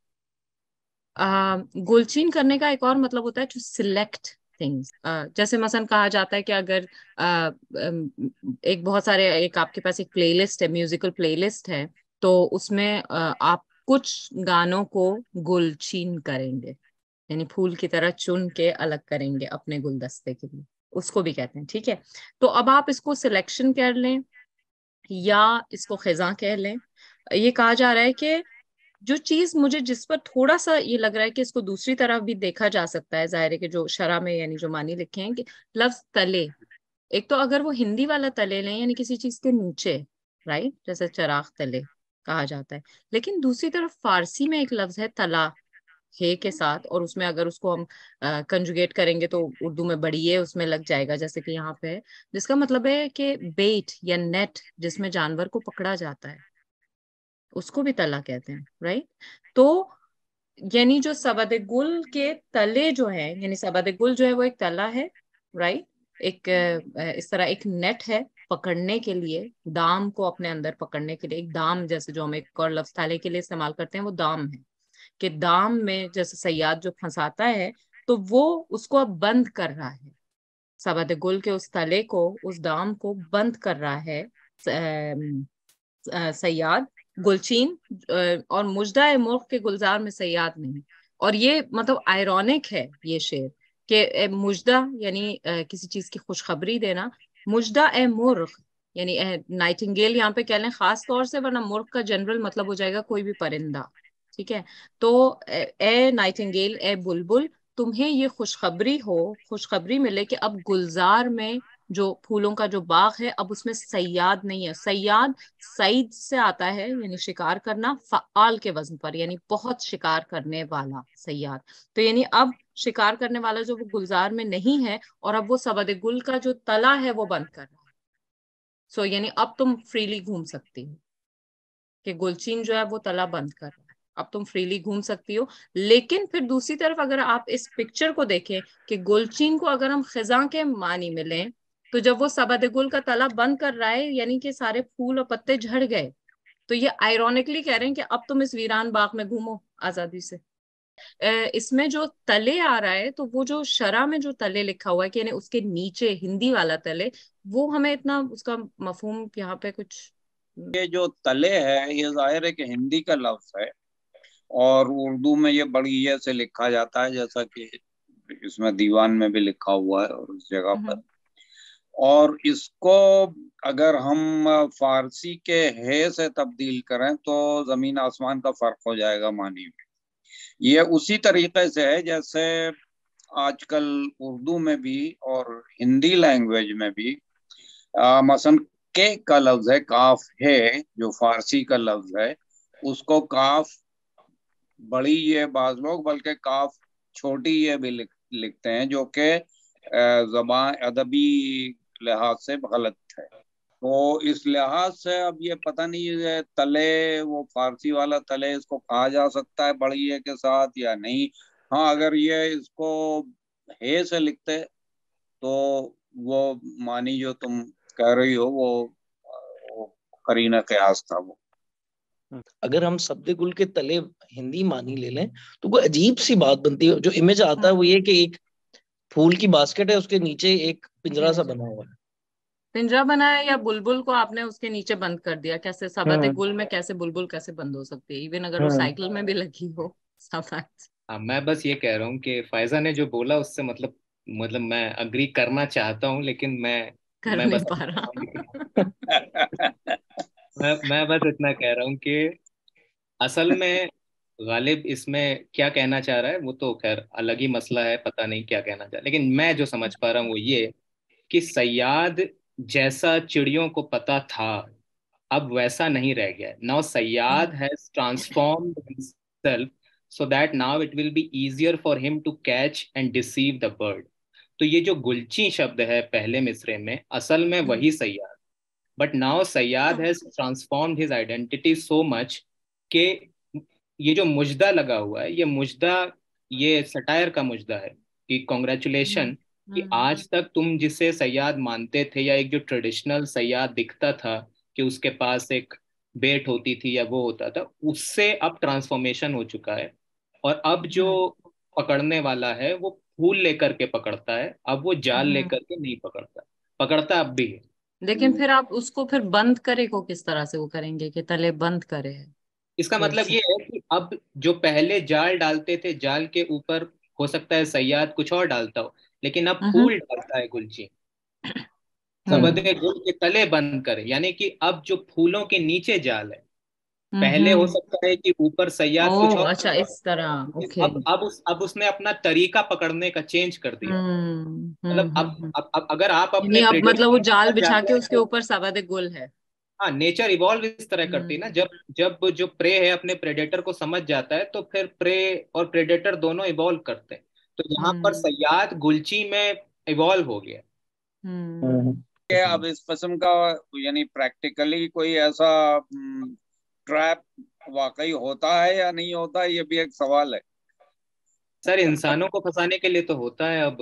گلچین کرنے کا ایک اور مطلب ہوتا ہے ٹو سلیکٹ تھنگس. جیسے مثلا کہا جاتا ہے کہ اگر ایک بہت سارے ایک آپ کے پاس ایک پلے لسٹ ہے, میوزیکل پلے لسٹ ہے, تو اس میں آپ کچھ گانوں کو گلچین کریں گے, یعنی پھول کی طرح چن کے الگ کریں گے اپنے گلدستے کے لیے, اس کو بھی کہتے ہیں. ٹھیک ہے, تو اب آپ اس کو سلیکشن کر لیں یا اس کو خزاں کہہ لیں. یہ کہا جا رہا ہے کہ جو چیز مجھے جس پر تھوڑا سا یہ لگ رہا ہے کہ اس کو دوسری طرف بھی دیکھا جا سکتا ہے, ظاہر ہے کہ جو شرح میں یعنی جو معنی لکھے ہیں کہ لفظ تلے, ایک تو اگر وہ ہندی والا تلے لیں یعنی کسی چیز کے نیچے, رائٹ, جیسے چراغ تلے کہا جاتا ہے, لیکن دوسری طرف فارسی میں ایک لفظ ہے تلا ہے کے ساتھ, اور اس میں اگر اس کو ہم کنجوگیٹ کریں گے تو اردو میں بڑی ہے اس میں لگ جائے گا, جیسے کہ یہاں پہ, جس کا مطلب ہے کہ بیٹ یا نیٹ جس میں جانور کو پکڑا جاتا ہے اس کو بھی تلا کہتے ہیں, رائٹ. تو یعنی جو سبد گل کے تلے جو ہے, یعنی سبد گل جو ہے وہ ایک تلا ہے, رائٹ, ایک اس طرح ایک نیٹ ہے پکڑنے کے لیے, دام کو اپنے اندر پکڑنے کے لیے. ایک دام جیسے جو ہم ایک اور لفظ تالے کے لیے استعمال کرتے ہیں وہ دام ہے, کہ دام میں جیسے صیاد جو پھنساتا ہے تو وہ اس کو اب بند کر رہا ہے, سبد گل کے اس تلے کو, اس دام کو بند کر رہا ہے صیاد. گلچین اور مجدہ مرغ کے گلزار میں صیاد نہیں. اور یہ مطلب آئرونک ہے یہ شعر کہ مجدہ یعنی کسی چیز کی خوشخبری دینا, مجدہ اے مرغ یعنی نائٹنگیل یہاں پہ کہہ لیں خاص طور سے, ورنہ مرغ کا جنرل مطلب ہو جائے گا کوئی بھی پرندہ. ٹھیک ہے, تو اے نائٹنگیل, اے بلبل, تمہیں یہ خوشخبری ملے کہ اب گلزار میں جو پھولوں کا جو باغ ہے اب اس میں صیاد نہیں ہے. صیاد صید سے آتا ہے یعنی شکار کرنا, فعال کے وزن پر یعنی بہت شکار کرنے والا صیاد. تو یعنی اب شکار کرنے والا جو وہ گلزار میں نہیں ہے, اور اب وہ سبد گل کا جو تلا ہے وہ بند کر رہا ہے. سو یعنی اب تم فریلی گھوم سکتی ہو, کہ گلچین جو ہے وہ تلا بند کر رہا ہے, اب تم فریلی گھوم سکتی ہو. لیکن پھر دوسری طرف اگر آپ اس پکچر کو دیکھیں کہ گلچین کو اگر ہم خزاں کے معنی میں لیں, تو جب وہ سبد گل کا تلا بند کر رہا ہے یعنی کہ سارے پھول اور پتے جھڑ گئے, تو یہ آئرونکلی کہہ رہے ہیں کہ اب تم اس ویران باغ میں گھومو آزادی سے. اس میں جو تلے آ رہا ہے تو وہ جو شرح میں جو تلے لکھا ہوا ہے کہ یعنی اس کے نیچے ہندی والا تلے، وہ ہمیں اتنا اس کا مفہوم یہاں پہ کچھ. یہ جو تلے ہے یہ ظاہر ہے کہ ہندی کا لفظ ہے، اور اردو میں یہ بڑی یہ سے لکھا جاتا ہے جیسا کہ اس میں دیوان میں بھی لکھا ہوا ہے اور اس جگہ پر. اور اس کو اگر ہم فارسی کے ہے سے تبدیل کریں تو زمین آسمان کا فرق ہو جائے گا معنی میں. یہ اسی طریقے سے ہے جیسے آج کل اردو میں بھی اور ہندی لینگویج میں بھی مثلا کے کا لفظ ہے، کاف ہے جو فارسی کا لفظ ہے، اس کو کاف بڑی یہ بعض لوگ بلکہ کاف چھوٹی یہ بھی لکھتے ہیں، جو کہ زبان ادبی لحاظ سے غلط ہے. تو اس لحاظ سے اب یہ پتہ نہیں ہے تلے وہ فارسی والا تلے اس کو کہا جا سکتا ہے بڑی ہے کے ساتھ یا نہیں. ہاں اگر یہ اس کو ہے سے لکھتے تو وہ معنی جو تم کہہ رہی ہو وہ قرینہ قیاس تھا. وہ اگر ہم سبد گل کے تلے ہندی معنی لے لیں تو کوئی عجیب سی بات بنتی ہے. جو امیج آتا ہے وہ یہ کہ ایک پھول کی باسکٹ ہے، اس کے نیچے ایک پنجرا سا بنا ہوا ہے. پنجرا بنایا یا بلبل کو آپ نے اس کے نیچے بند کر دیا. کیسے سبد گل میں کیسے بلبل کیسے بند ہو سکتی ہے، ایون اگر وہ سائیکل میں بھی لگی ہو سبد. میں بس یہ کہہ رہا ہوں کہ فائزہ نے جو بولا اس سے مطلب میں اگری کرنا چاہتا ہوں، لیکن میں نہیں پا رہا. میں بس اتنا کہہ رہا ہوں کہ اصل میں غالب اس میں کیا کہنا چاہ رہا ہے وہ تو خیر الگ ہی مسئلہ ہے، پتہ نہیں کیا کہنا چاہ رہا ہے، لیکن میں جو سمجھ پا رہا ہوں وہ یہ کہ صیاد جیسا چڑیوں کو پتا تھا اب ویسا نہیں رہ گیا. ناؤ صیاد has transformed himself so that now it will be easier for him to catch and deceive the bird. تو یہ جو گلچی شبد ہے پہلے مصرے میں اصل میں وہی صیاد، بٹ ناؤ صیاد has transformed his identity so much کہ یہ جو مجدہ لگا ہوا ہے، یہ مجدہ یہ سٹائر کا مجدہ ہے کہ کانگریچولیشن کہ آج تک تم جسے صیاد مانتے تھے یا ایک جو ٹریڈیشنل صیاد دکھتا تھا کہ اس کے پاس ایک بیٹ ہوتی تھی یا وہ ہوتا تھا، اس سے اب ٹرانسفارمیشن ہو چکا ہے. اور اب جو پکڑنے والا ہے وہ پھول لے کر کے پکڑتا ہے، اب وہ جال لے کر کے نہیں پکڑتا، پکڑتا اب بھی ہے. لیکن پھر آپ اس کو پھر بند کرے کو کس طرح سے وہ کریں گے کہ تلے بند کرے؟ اس کا مطلب یہ ہے کہ اب جو پہلے جال ڈالتے تھے جال کے اوپر ہو سکتا ہے صیاد کچھ اور ڈالتا ہو، لیکن اب پھول ڈالتا ہے گلچی. سبد گل کے تلے بند کرے یعنی کہ اب جو پھولوں کے نیچے جال ہے، پہلے ہو سکتا ہے کہ اوپر صیاد کچھ اور. اچھا اس طرح. اب اس نے اپنا طریقہ پکڑنے کا چینج کر دیا. مطلب اب اگر آپ اپنے مطلب وہ جال بچھا کے اس کے اوپر سبد گل ہے. ہاں نیچر ایوالو اس طرح کرتی ہے نا. جب جو پرے ہے اپنے پریڈیٹر کو سمجھ جاتا ہے تو پھر پرے اور پریڈیٹر دونوں ایوالو کرتے ہیں. تو یہاں پر صیاد گلچی میں ایوالو ہو گیا. اب اس قسم کا یعنی پریکٹیکلی کوئی ایسا ٹریپ واقعی ہوتا ہے یا نہیں ہوتا، یہ بھی ایک سوال ہے. سر انسانوں کو پھنسانے کے لیے تو ہوتا ہے، اب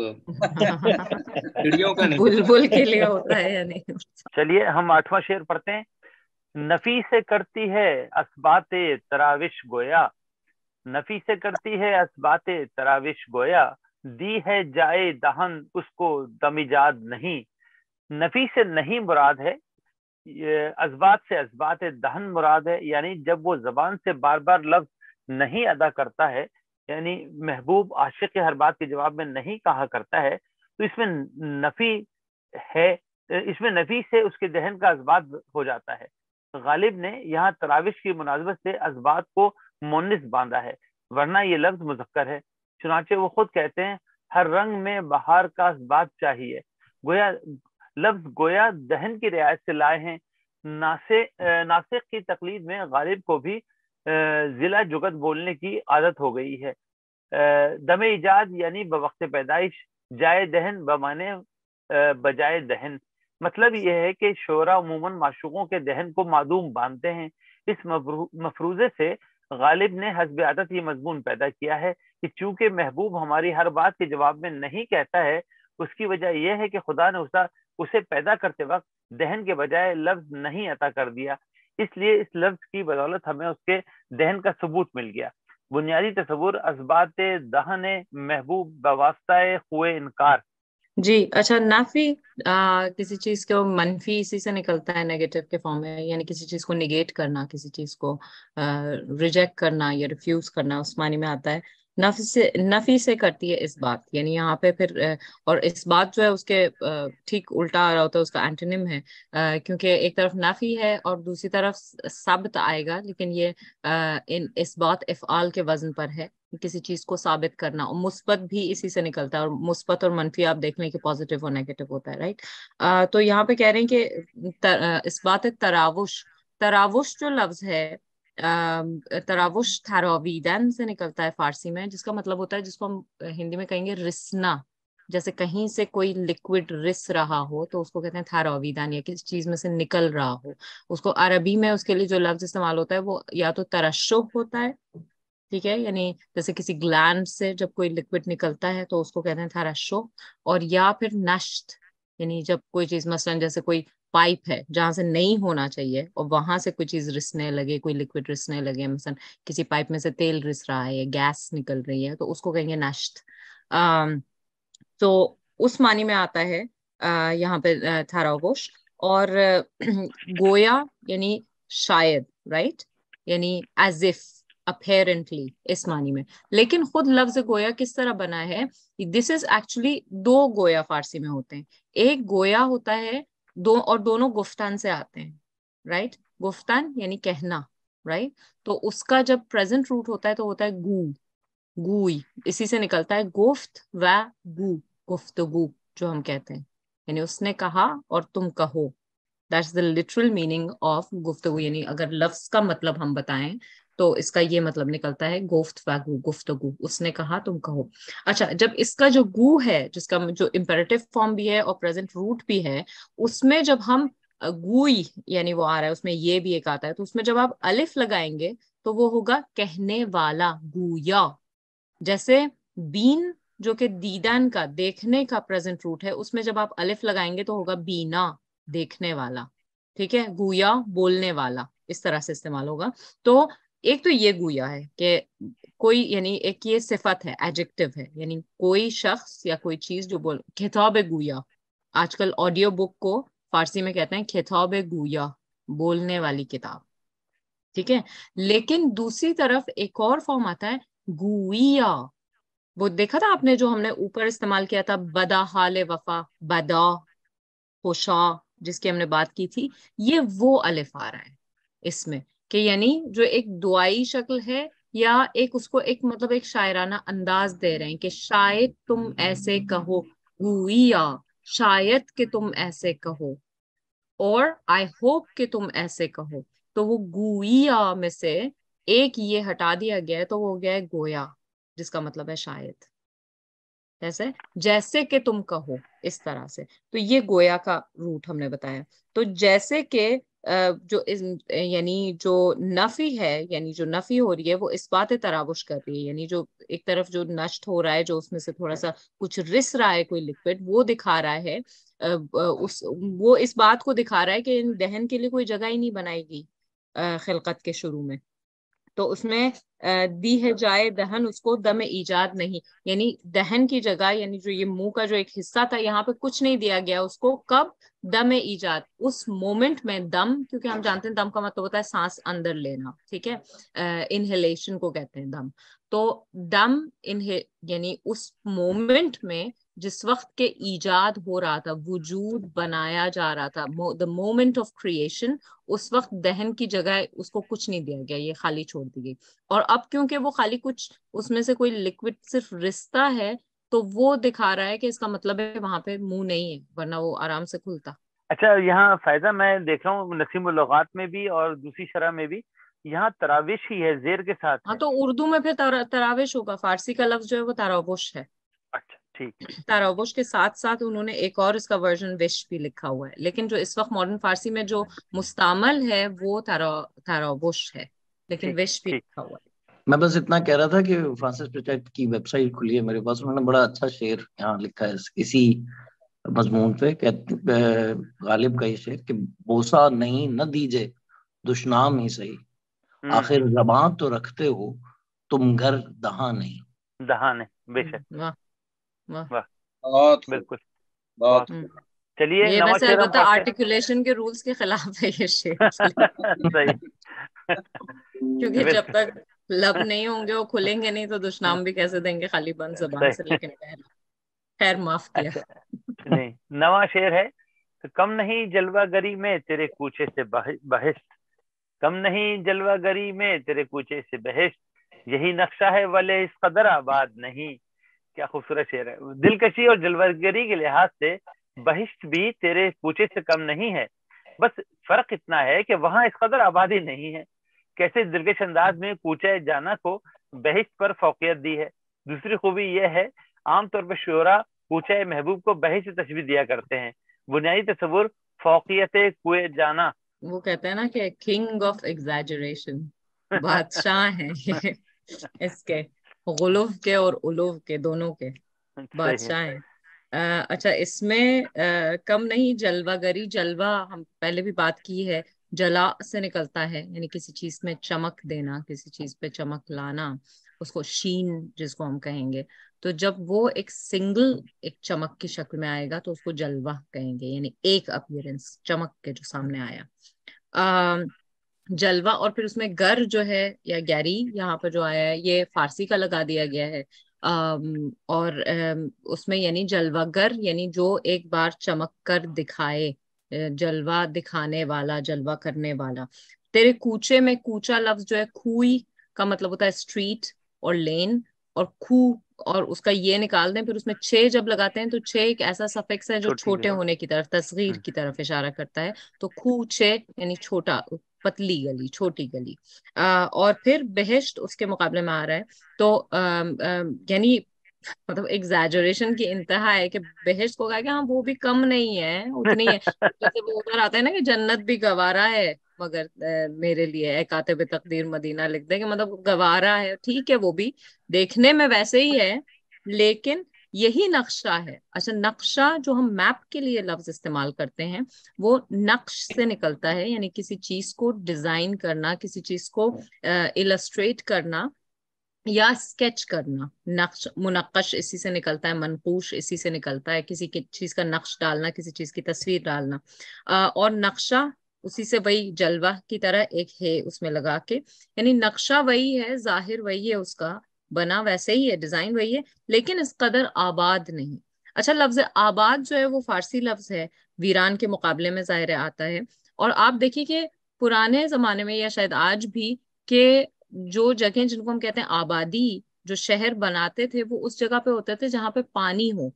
چڑیوں کا نہیں. بلبل کے لیے ہوتا ہے یا نہیں؟ چلیے ہم 8واں شعر پڑھتے ہیں. نفی سے کرتی ہے اسبات تراوش گویا، نفی سے کرتی ہے اسبات تراوش گویا، دی ہے جائے دہن اس کو دم ایجاد نہیں. نفی سے نہیں مراد ہے، اسبات سے اسبات دہن مراد ہے. یعنی جب وہ زبان سے بار بار لفظ نہیں ادا کرتا ہے، یعنی محبوب عاشق کے ہر بات کے جواب میں نہیں کہا کرتا ہے، تو اس میں نفی ہے. اس میں نفی سے اس کے ذہن کا اسبات ہو جاتا ہے. غالب نے یہاں تراوش کی مناسبت سے اسبات کو مونس باندھا ہے، ورنہ یہ لفظ مذکر ہے. چنانچہ وہ خود کہتے ہیں ہر رنگ میں بہار کا اسبات چاہیے. گویا لفظ گویا دہن کی رعایت سے لائے ہیں. ناسخ کی تقلید میں غالب کو بھی ضلع جگت بولنے کی عادت ہو گئی ہے. دم ایجاد یعنی بوقت پیدائش، جائے دہن بمانے بجائے دہن. مطلب یہ ہے کہ شعراء عموماً معشوقوں کے دہن کو معدوم باندھتے ہیں. اس مفروضے سے غالب نے حسب عادت یہ مضمون پیدا کیا ہے کہ چونکہ محبوب ہماری ہر بات کے جواب میں نہیں کہتا ہے، اس کی وجہ یہ ہے کہ خدا نے اسے پیدا کرتے وقت دہن کے بجائے لفظ نہیں عطا کر دیا، اس لیے اس لفظ کی بدولت ہمیں اس کے دہن کا ثبوت مل گیا. بنیادی تصور اسبات دہن محبوب بواسطہ خوئے انکار. جی اچھا، نفی کسی چیز کو منفی اسی سے نکلتا ہے نیگیٹو کے فارم میں، یعنی کسی چیز کو نگیٹ کرنا، کسی چیز کو ریجیکٹ کرنا یا ریفیوز کرنا، اس معنی میں آتا ہے. نفی سے کرتی ہے اس بات، یعنی یہاں پہ پھر اور اس بات جو ہے اس کے ٹھیک الٹا آ رہا ہوتا ہے، اس کا اینٹونیم ہے، کیونکہ ایک طرف نفی ہے اور دوسری طرف ثابت آئے گا، لیکن یہ اس بات افعال کے وزن پر ہے، کسی چیز کو ثابت کرنا. اور مثبت بھی اسی سے نکلتا ہے، اور مثبت اور منفی آپ دیکھ لیں کہ پازیٹیو اور نیگیٹو ہوتا ہے، رائٹ. تو یہاں پہ کہہ رہے ہیں کہ اس بات تراوش جو لفظ ہے، تراوش تھراویدن سے نکلتا ہے فارسی میں، جس کا مطلب ہوتا ہے، جس کو ہم ہندی میں کہیں گے رسنا. جیسے کہیں سے کوئی لکوڈ رس رہا ہو تو اس کو کہتے ہیں تھراویدن، یا کسی چیز میں سے نکل رہا ہو. اس کو عربی میں اس کے لیے جو لفظ استعمال ہوتا ہے وہ یا تو ترشح ہوتا ہے، ٹھیک ہے، یعنی جیسے کسی گلینڈ سے جب کوئی لکوڈ نکلتا ہے تو اس کو کہتے ہیں ترشح، اور یا پھر نشت، یعنی جب کوئی چیز مثلاً جیسے کوئی پائپ ہے جہاں سے نہیں ہونا چاہیے اور وہاں سے کوئی چیز رسنے لگے، کوئی لکوڈ رسنے لگے، مثلاً کسی پائپ میں سے تیل رس رہا ہے یا گیس نکل رہی ہے، تو اس کو کہیں گے نشت. تو اس معنی میں آتا ہے یہاں پہ تھراوش. اور گویا یعنی شاید، رائٹ، یعنی ایز اف، اپیرنٹلی، اس معنی میں. لیکن خود لفظ گویا کس طرح بنا ہے؟ دس از ایکچولی دو گویا فارسی میں ہوتے ہیں. ایک گویا ہوتا ہے اور دونوں گفتن سے آتے ہیں، رائٹ. گفتن یعنی کہنا، رائٹ. تو اس کا جب پریزنٹ روٹ ہوتا ہے تو ہوتا ہے گوئی، اسی سے نکلتا ہے گفت و گو، گفتگو جو ہم کہتے ہیں، یعنی اس نے کہا اور تم کہو. That's the literal meaning of گفتگو. یعنی اگر لفظ کا مطلب ہم بتائیں تو اس کا یہ مطلب نکلتا ہے گفت و گو، گفتگو، اس نے کہا تم کہو. اچھا، جب اس کا جو گو ہے، جس کا جو امپیریٹو فارم بھی ہے اور پریزنٹ روٹ بھی ہے، اس میں جب ہم گوئی یعنی وہ آ رہا ہے، اس میں یہ بھی ایک آتا ہے، تو اس میں جب آپ الف لگائیں گے تو وہ ہوگا کہنے والا، گویا. جیسے بین جو کہ دیدن کا، دیکھنے کا پریزنٹ روٹ ہے، اس میں جب آپ الف لگائیں گے تو ہوگا بینا، دیکھنے والا، ٹھیک ہے. گویا بولنے والا، اس طرح سے استعمال ہوگا. تو ایک تو یہ گویا ہے کہ کوئی، یعنی ایک یہ صفت ہے، ایڈجیکٹو ہے، یعنی کوئی شخص یا کوئی چیز جو خطاب گویا. آج کل آڈیو بک کو فارسی میں کہتے ہیں خطاب گویا، بولنے والی کتاب، ٹھیک ہے. لیکن دوسری طرف ایک اور فارم آتا ہے گویا. وہ دیکھا تھا آپ نے جو ہم نے اوپر استعمال کیا تھا، بدا حال وفا، بدا خوشا، جس کی ہم نے بات کی تھی. یہ وہ الف آ رہا ہے اس میں، کہ یعنی جو ایک دعائی شکل ہے، یا ایک اس کو ایک مطلب ایک شاعرانہ انداز دے رہے ہیں کہ شاید تم ایسے کہو، گویا، شاید کہ تم ایسے کہو، اور آئی ہوپ کہ تم ایسے کہو. تو وہ گویا میں سے ایک یہ ہٹا دیا گیا ہے تو وہ ہو گیا ہے گویا، جس کا مطلب ہے شاید. جیسے کہ تم کہو، اس طرح سے. تو یہ گویا کا روٹ ہم نے بتایا. تو جیسے کہ جو یعنی جو نفی ہے، یعنی جو نفی ہو رہی ہے وہ اس بات تراوش کر رہی ہے، یعنی جو ایک طرف جو نشٹ ہو رہا ہے، جو اس میں سے تھوڑا سا کچھ رس رہا ہے کوئی لکوڈ، وہ دکھا رہا ہے، وہ اس بات کو دکھا رہا ہے کہ ان دہن کے لیے کوئی جگہ ہی نہیں بنائی گی خلقت کے شروع میں. تو اس میں دی ہے جائے دہن، اس کو دم ایجاد نہیں، یعنی دہن کی جگہ، یعنی جو یہ منہ کا جو ایک حصہ تھا، یہاں پہ کچھ نہیں دیا گیا اس کو. کب؟ دم ایجاد، اس مومنٹ میں. دم، کیونکہ ہم جانتے ہیں دم کا مطلب ہوتا ہے سانس اندر لینا، ٹھیک ہے، انہیلیشن کو کہتے ہیں دم. تو دم یعنی اس مومنٹ میں جس وقت کے ایجاد ہو رہا تھا، وجود بنایا جا رہا تھا، the moment of creation، اس وقت دہن کی جگہ اس کو کچھ نہیں دیا گیا، یہ خالی چھوڑ دی گئی. اور اب کیونکہ وہ خالی کچھ اس میں سے کوئی لکوڈ صرف رستا ہے، تو وہ دکھا رہا ہے کہ اس کا مطلب ہے وہاں پہ منہ نہیں ہے، ورنہ وہ آرام سے کھلتا. اچھا، یہاں فائدہ میں دیکھ رہا ہوں نسیم اللغات میں بھی اور دوسری شرح میں بھی، یہاں تراوش ہی ہے زیر کے ساتھ. ہاں، تو اردو میں پھر تراوش ہوگا. فارسی کا لفظ جو ہے وہ تراوش ہے. اچھا، ٹھیک. تراوش کے ساتھ ساتھ انہوں نے ایک اور اس کا ورژن وش بھی لکھا ہوا ہے، لیکن جو اس وقت ماڈرن فارسی میں جو مستعمل ہے وہ تراوش ہے، لیکن وش بھی لکھا ہوا ہے. میں بس اتنا کہہ رہا تھا کہ فرانسس پریچیٹ کی ویب سائٹ کھلی ہے میرے پاس، انہوں نے بڑا اچھا شعر یہاں لکھا ہے اسی مضمون پہ. غالب کا یہ شعر کہ بوسا نہیں نہ دیجے دشنام ہی صحیح، آخر زبان تو رکھتے ہو تم گھر دہاں نہیں. دہاں نہیں، بے شک. واہ واہ. بہت بالکل. بہت چلیے یہ نواں ویسے شعر ہم البتہ پڑھتے ہیں. آرٹیکولیشن کے رولز کے خلاف ہے یہ شعر، صحیح. کیونکہ جب تک لب نہیں ہوں گے وہ کھلیں گے نہیں تو دشنام بھی کیسے دیں گے خالی بند زبان سے. لیکن خیر معاف کیا. اچھا نہیں، نواں شعر ہے. کم نہیں جلوہ گری میں تیرے کوچے سے بہشت، کم نہیں جلوہ گری میں تیرے کوچے سے بہشت، یہی نقشہ ہے ولے اس قدر آباد نہیں. کیا خوبصورت شعر ہے. دلکشی اور جلوہ گری کے لحاظ سے بہشت بھی تیرے کوچے سے کم نہیں ہے، بس فرق اتنا ہے کہ وہاں اس قدر آبادی نہیں ہے. کیسے دلکش انداز میں کوچہ جانا کو بہشت پر فوقیت دی ہے. دوسری خوبی یہ ہے عام طور پر شعراء کوچہ محبوب کو بہشت تشبیہ دیا کرتے ہیں. بنیادی تصور فوقیت کوئے جانا. وہ کہتے ہیں نا کہ کنگ آف ایگزیجریشن، بادشاہ ہیں یہ اس کے غلو کے اور علو کے دونوں کے بادشاہ ہیں. اچھا اس میں کم نہیں جلوہ گری، جلوہ ہم پہلے بھی بات کی ہے، جلا سے نکلتا ہے، یعنی کسی چیز میں چمک دینا، کسی چیز پہ چمک لانا، اس کو شین جس کو ہم کہیں گے. تو جب وہ ایک سنگل ایک چمک کی شکل میں آئے گا تو اس کو جلوہ کہیں گے، یعنی ایک اپیرنس چمک کے جو سامنے آیا. جلوہ اور پھر اس میں گر جو ہے یا گیری یہاں پہ جو آیا ہے یہ فارسی کا لگا دیا گیا ہے. اور اس میں یعنی جلوہ گر یعنی جو ایک بار چمک کر دکھائے، جلوہ دکھانے والا، جلوہ کرنے والا. تیرے کوچے میں، کوچا لفظ جو ہے کھوئی کا مطلب ہوتا ہے اسٹریٹ اور لین، اور کھو اور اس کا یہ نکال دیں پھر اس میں چھ جب لگاتے ہیں تو چھ ایک ایسا سفکس ہے جو چھوٹے ہونے کی طرف، تصغیر کی طرف اشارہ کرتا ہے. تو کھو چھ یعنی چھوٹا، پتلی گلی، چھوٹی گلی. اور پھر بہشت اس کے مقابلے میں آ رہا ہے. تو یعنی مطلب ایگزیجریشن کی انتہا ہے کہ بہشت کو کہا کہ ہاں وہ بھی کم نہیں ہے، اتنی ہے. جیسے وہ ادھر آتا ہے نا کہ جنت بھی گوارا ہے مگر میرے لیے اے کاتب تقدیر مدینہ لکھ دے، کہ مطلب گوارا ہے، ٹھیک ہے وہ بھی دیکھنے میں ویسے ہی ہے لیکن یہی نقشہ ہے. اچھا نقشہ جو ہم میپ کے لیے لفظ استعمال کرتے ہیں وہ نقش سے نکلتا ہے، یعنی کسی چیز کو ڈیزائن کرنا، کسی چیز کو السٹریٹ کرنا یا اسکیچ کرنا. نقش منقش اسی سے نکلتا ہے، منقوش اسی سے نکلتا ہے، کسی چیز کا نقش ڈالنا، کسی چیز کی تصویر ڈالنا. اور نقشہ اسی سے وہی جلوہ کی طرح ایک ہے اس میں لگا کے، یعنی نقشہ وہی ہے، ظاہر وہی ہے، اس کا بنا ویسے ہی ہے، ڈیزائن وہی ہے، لیکن اس قدر آباد نہیں. اچھا لفظ آباد جو ہے وہ فارسی لفظ ہے، ویران کے مقابلے میں ظاہر آتا ہے. اور آپ دیکھیے کہ پرانے زمانے میں یا شاید آج بھی کہ جو جگہیں جن کو ہم کہتے ہیں آبادی، جو شہر بناتے تھے وہ اس جگہ پہ ہوتے تھے جہاں پہ پانی ہو،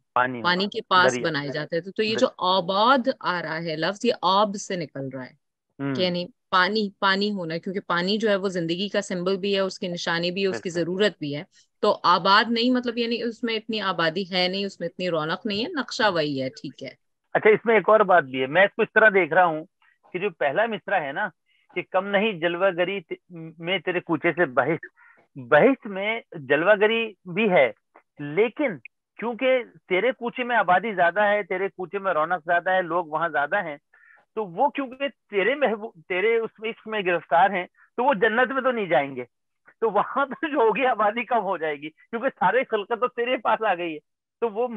پانی کے پاس بنائے جاتے تھے. تو یہ جو آباد آ رہا ہے لفظ، یہ آب سے نکل رہا ہے کہ یعنی پانی، پانی ہونا، کیونکہ پانی جو ہے وہ زندگی کا سمبل بھی ہے، اس کی نشانی بھی ہے، اس کی ضرورت بھی ہے. تو آباد نہیں مطلب یعنی اس میں اتنی آبادی ہے نہیں، اس میں اتنی رونق نہیں ہے، نقشہ وہی ہے. ٹھیک ہے. اچھا اس میں ایک اور بات بھی ہے، میں اس کو اس طرح دیکھ رہا ہوں کہ جو پہلا مصرع ہے نا کہ کم نہیں جلوہ گری میں تیرے کوچے سے بہشت، بہشت میں جلوہ گری بھی ہے لیکن کیونکہ تیرے کوچے میں آبادی زیادہ ہے، تیرے کوچے میں رونق زیادہ ہے، لوگ وہاں زیادہ ہیں، تو وہ کیونکہ تیرے محبوب تیرے اس میں عشق میں گرفتار ہیں تو وہ جنت میں تو نہیں جائیں گے، تو وہاں تو جو ہوگی آبادی کم ہو جائے گی کیونکہ سارے خلقت تو تیرے پاس آ گئی ہے. تو وہ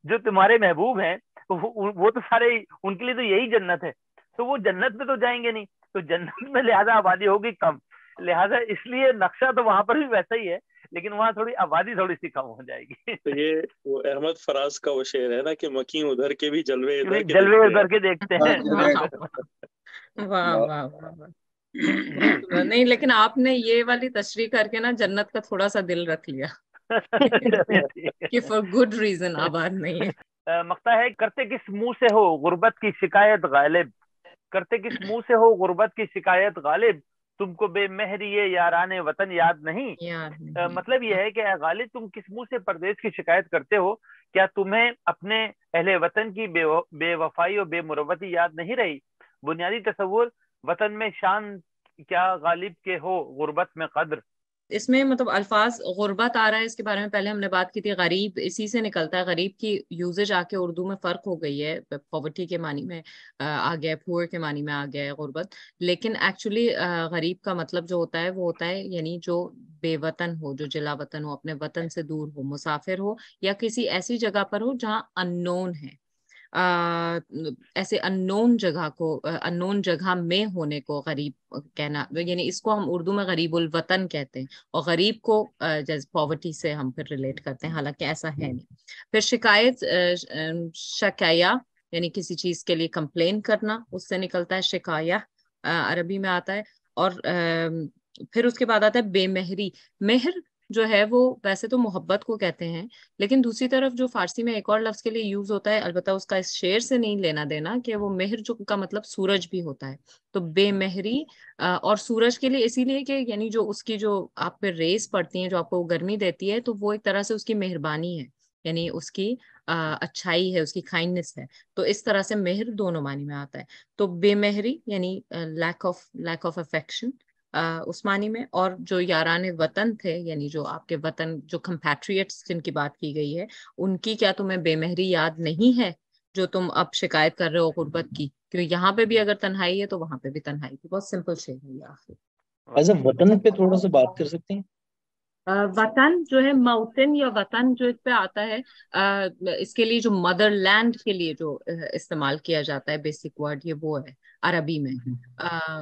جو تمہارے محبوب ہیں وہ تو سارے ان کے لیے تو یہی جنت ہے، تو وہ جنت میں تو جائیں گے نہیں، تو جنت میں لہذا آبادی ہوگی کم، لہذا اس لیے نقشہ تو وہاں پر بھی ویسا ہی ہے لیکن وہاں تھوڑی آبادی تھوڑی سی کم ہو جائے گی. تو یہ وہ احمد فراز کا وہ شعر ہے نا کہ مکیں ادھر کے بھی جلوے ادھر کے دیکھتے ہیں. واہ واہ واہ. نہیں لیکن آپ نے یہ والی تشریح کر کے نا جنت کا تھوڑا سا دل رکھ لیا کہ فار گڈ ریزن آباد نہیں ہے. مقطع ہے کرتے کس منہ سے ہو غربت کی شکایت غالب، کرتے کس منہ سے ہو غربت کی شکایت غالب، تم کو بے مہری یاران وطن یاد نہیں. مطلب یہ ہے کہ اے غالب تم کس منہ سے پردیس کی شکایت کرتے ہو، کیا تمہیں اپنے اہل وطن کی بے وفائی اور بے مروتی یاد نہیں رہی. بنیادی تصور وطن میں شان کیا غالب کے ہو غربت میں قدر، اس میں مطلب الفاظ غربت آ رہا ہے، اس کے بارے میں پہلے ہم نے بات کی تھی. غریب اسی سے نکلتا ہے، غریب کی یوزیج آ کے اردو میں فرق ہو گئی ہے، پاورٹی کے معنی میں آ گیا ہے، پور کے معنی میں آ گیا ہے غربت. لیکن ایکچولی غریب کا مطلب جو ہوتا ہے وہ ہوتا ہے یعنی جو بے وطن ہو، جو جلا وطن ہو، اپنے وطن سے دور ہو، مسافر ہو، یا کسی ایسی جگہ پر ہو جہاں ان نون ہے. ایسے ان نون جگہ کو، ان نون جگہ میں ہونے کو غریب کہنا، یعنی اس کو ہم اردو میں غریب الوطن کہتے ہیں، اور غریب کو جیسے پاورٹی سے ہم پھر ریلیٹ کرتے ہیں، حالانکہ ایسا ہے نہیں. پھر شکایت، شکایہ یعنی کسی چیز کے لیے کمپلین کرنا، اس سے نکلتا ہے شکایہ، عربی میں آتا ہے. اور پھر اس کے بعد آتا ہے بے مہری. مہر جو ہے وہ ویسے تو محبت کو کہتے ہیں، لیکن دوسری طرف جو فارسی میں ایک اور لفظ کے لیے یوز ہوتا ہے، البتہ اس کا اس شعر سے نہیں لینا دینا، کہ وہ مہر جو کا مطلب سورج بھی ہوتا ہے. تو بے مہری اور سورج کے لیے اسی لیے کہ یعنی جو اس کی جو آپ پہ ریز پڑتی ہیں، جو آپ کو گرمی دیتی ہے، تو وہ ایک طرح سے اس کی مہربانی ہے، یعنی اس کی اچھائی ہے، اس کی کائنڈنس ہے. تو اس طرح سے مہر دونوں معنی میں آتا ہے. تو بے مہری یعنی لیک آف افیکشن اس معنی میں. اور جو یاران وطن تھے، یعنی جو آپ کے وطن، جو کمپیٹریٹس جن کی بات کی گئی ہے، ان کی کیا تمہیں بے مہری یاد نہیں ہے جو تم اب شکایت کر رہے ہو غربت کی؟ کیونکہ یہاں پہ بھی اگر تنہائی ہے تو وہاں پہ بھی تنہائی تھی. بہت سمپل شعر ہے یہ آخر. وطن پہ تھوڑا سا بات کر سکتے ہیں؟ وطن جو ہے موطن یا وطن جو اس پہ آتا ہے، اس کے لیے جو مدر لینڈ کے لیے جو استعمال کیا جاتا ہے بیسک ورڈ، یہ وہ ہے عربی میں.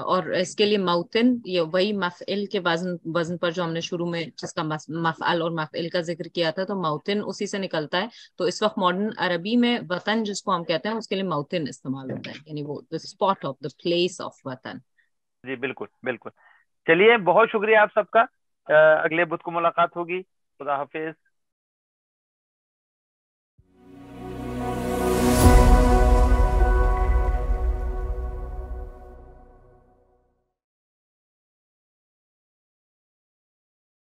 اور اس کے لیے موطن یہ وہی مفعل کے وزن پر جو ہم نے شروع میں جس کا مفعل اور مفعل کا ذکر کیا تھا، تو موطن اسی سے نکلتا ہے. تو اس وقت ماڈرن عربی میں وطن جس کو ہم کہتے ہیں اس کے لیے موطن استعمال ہوتا ہے، یعنی وہ the spot of the place of وطن. جی بالکل بالکل. چلیے بہت شکریہ آپ سب کا. اگلے بدھ کو ملاقات ہوگی. خدا حافظ.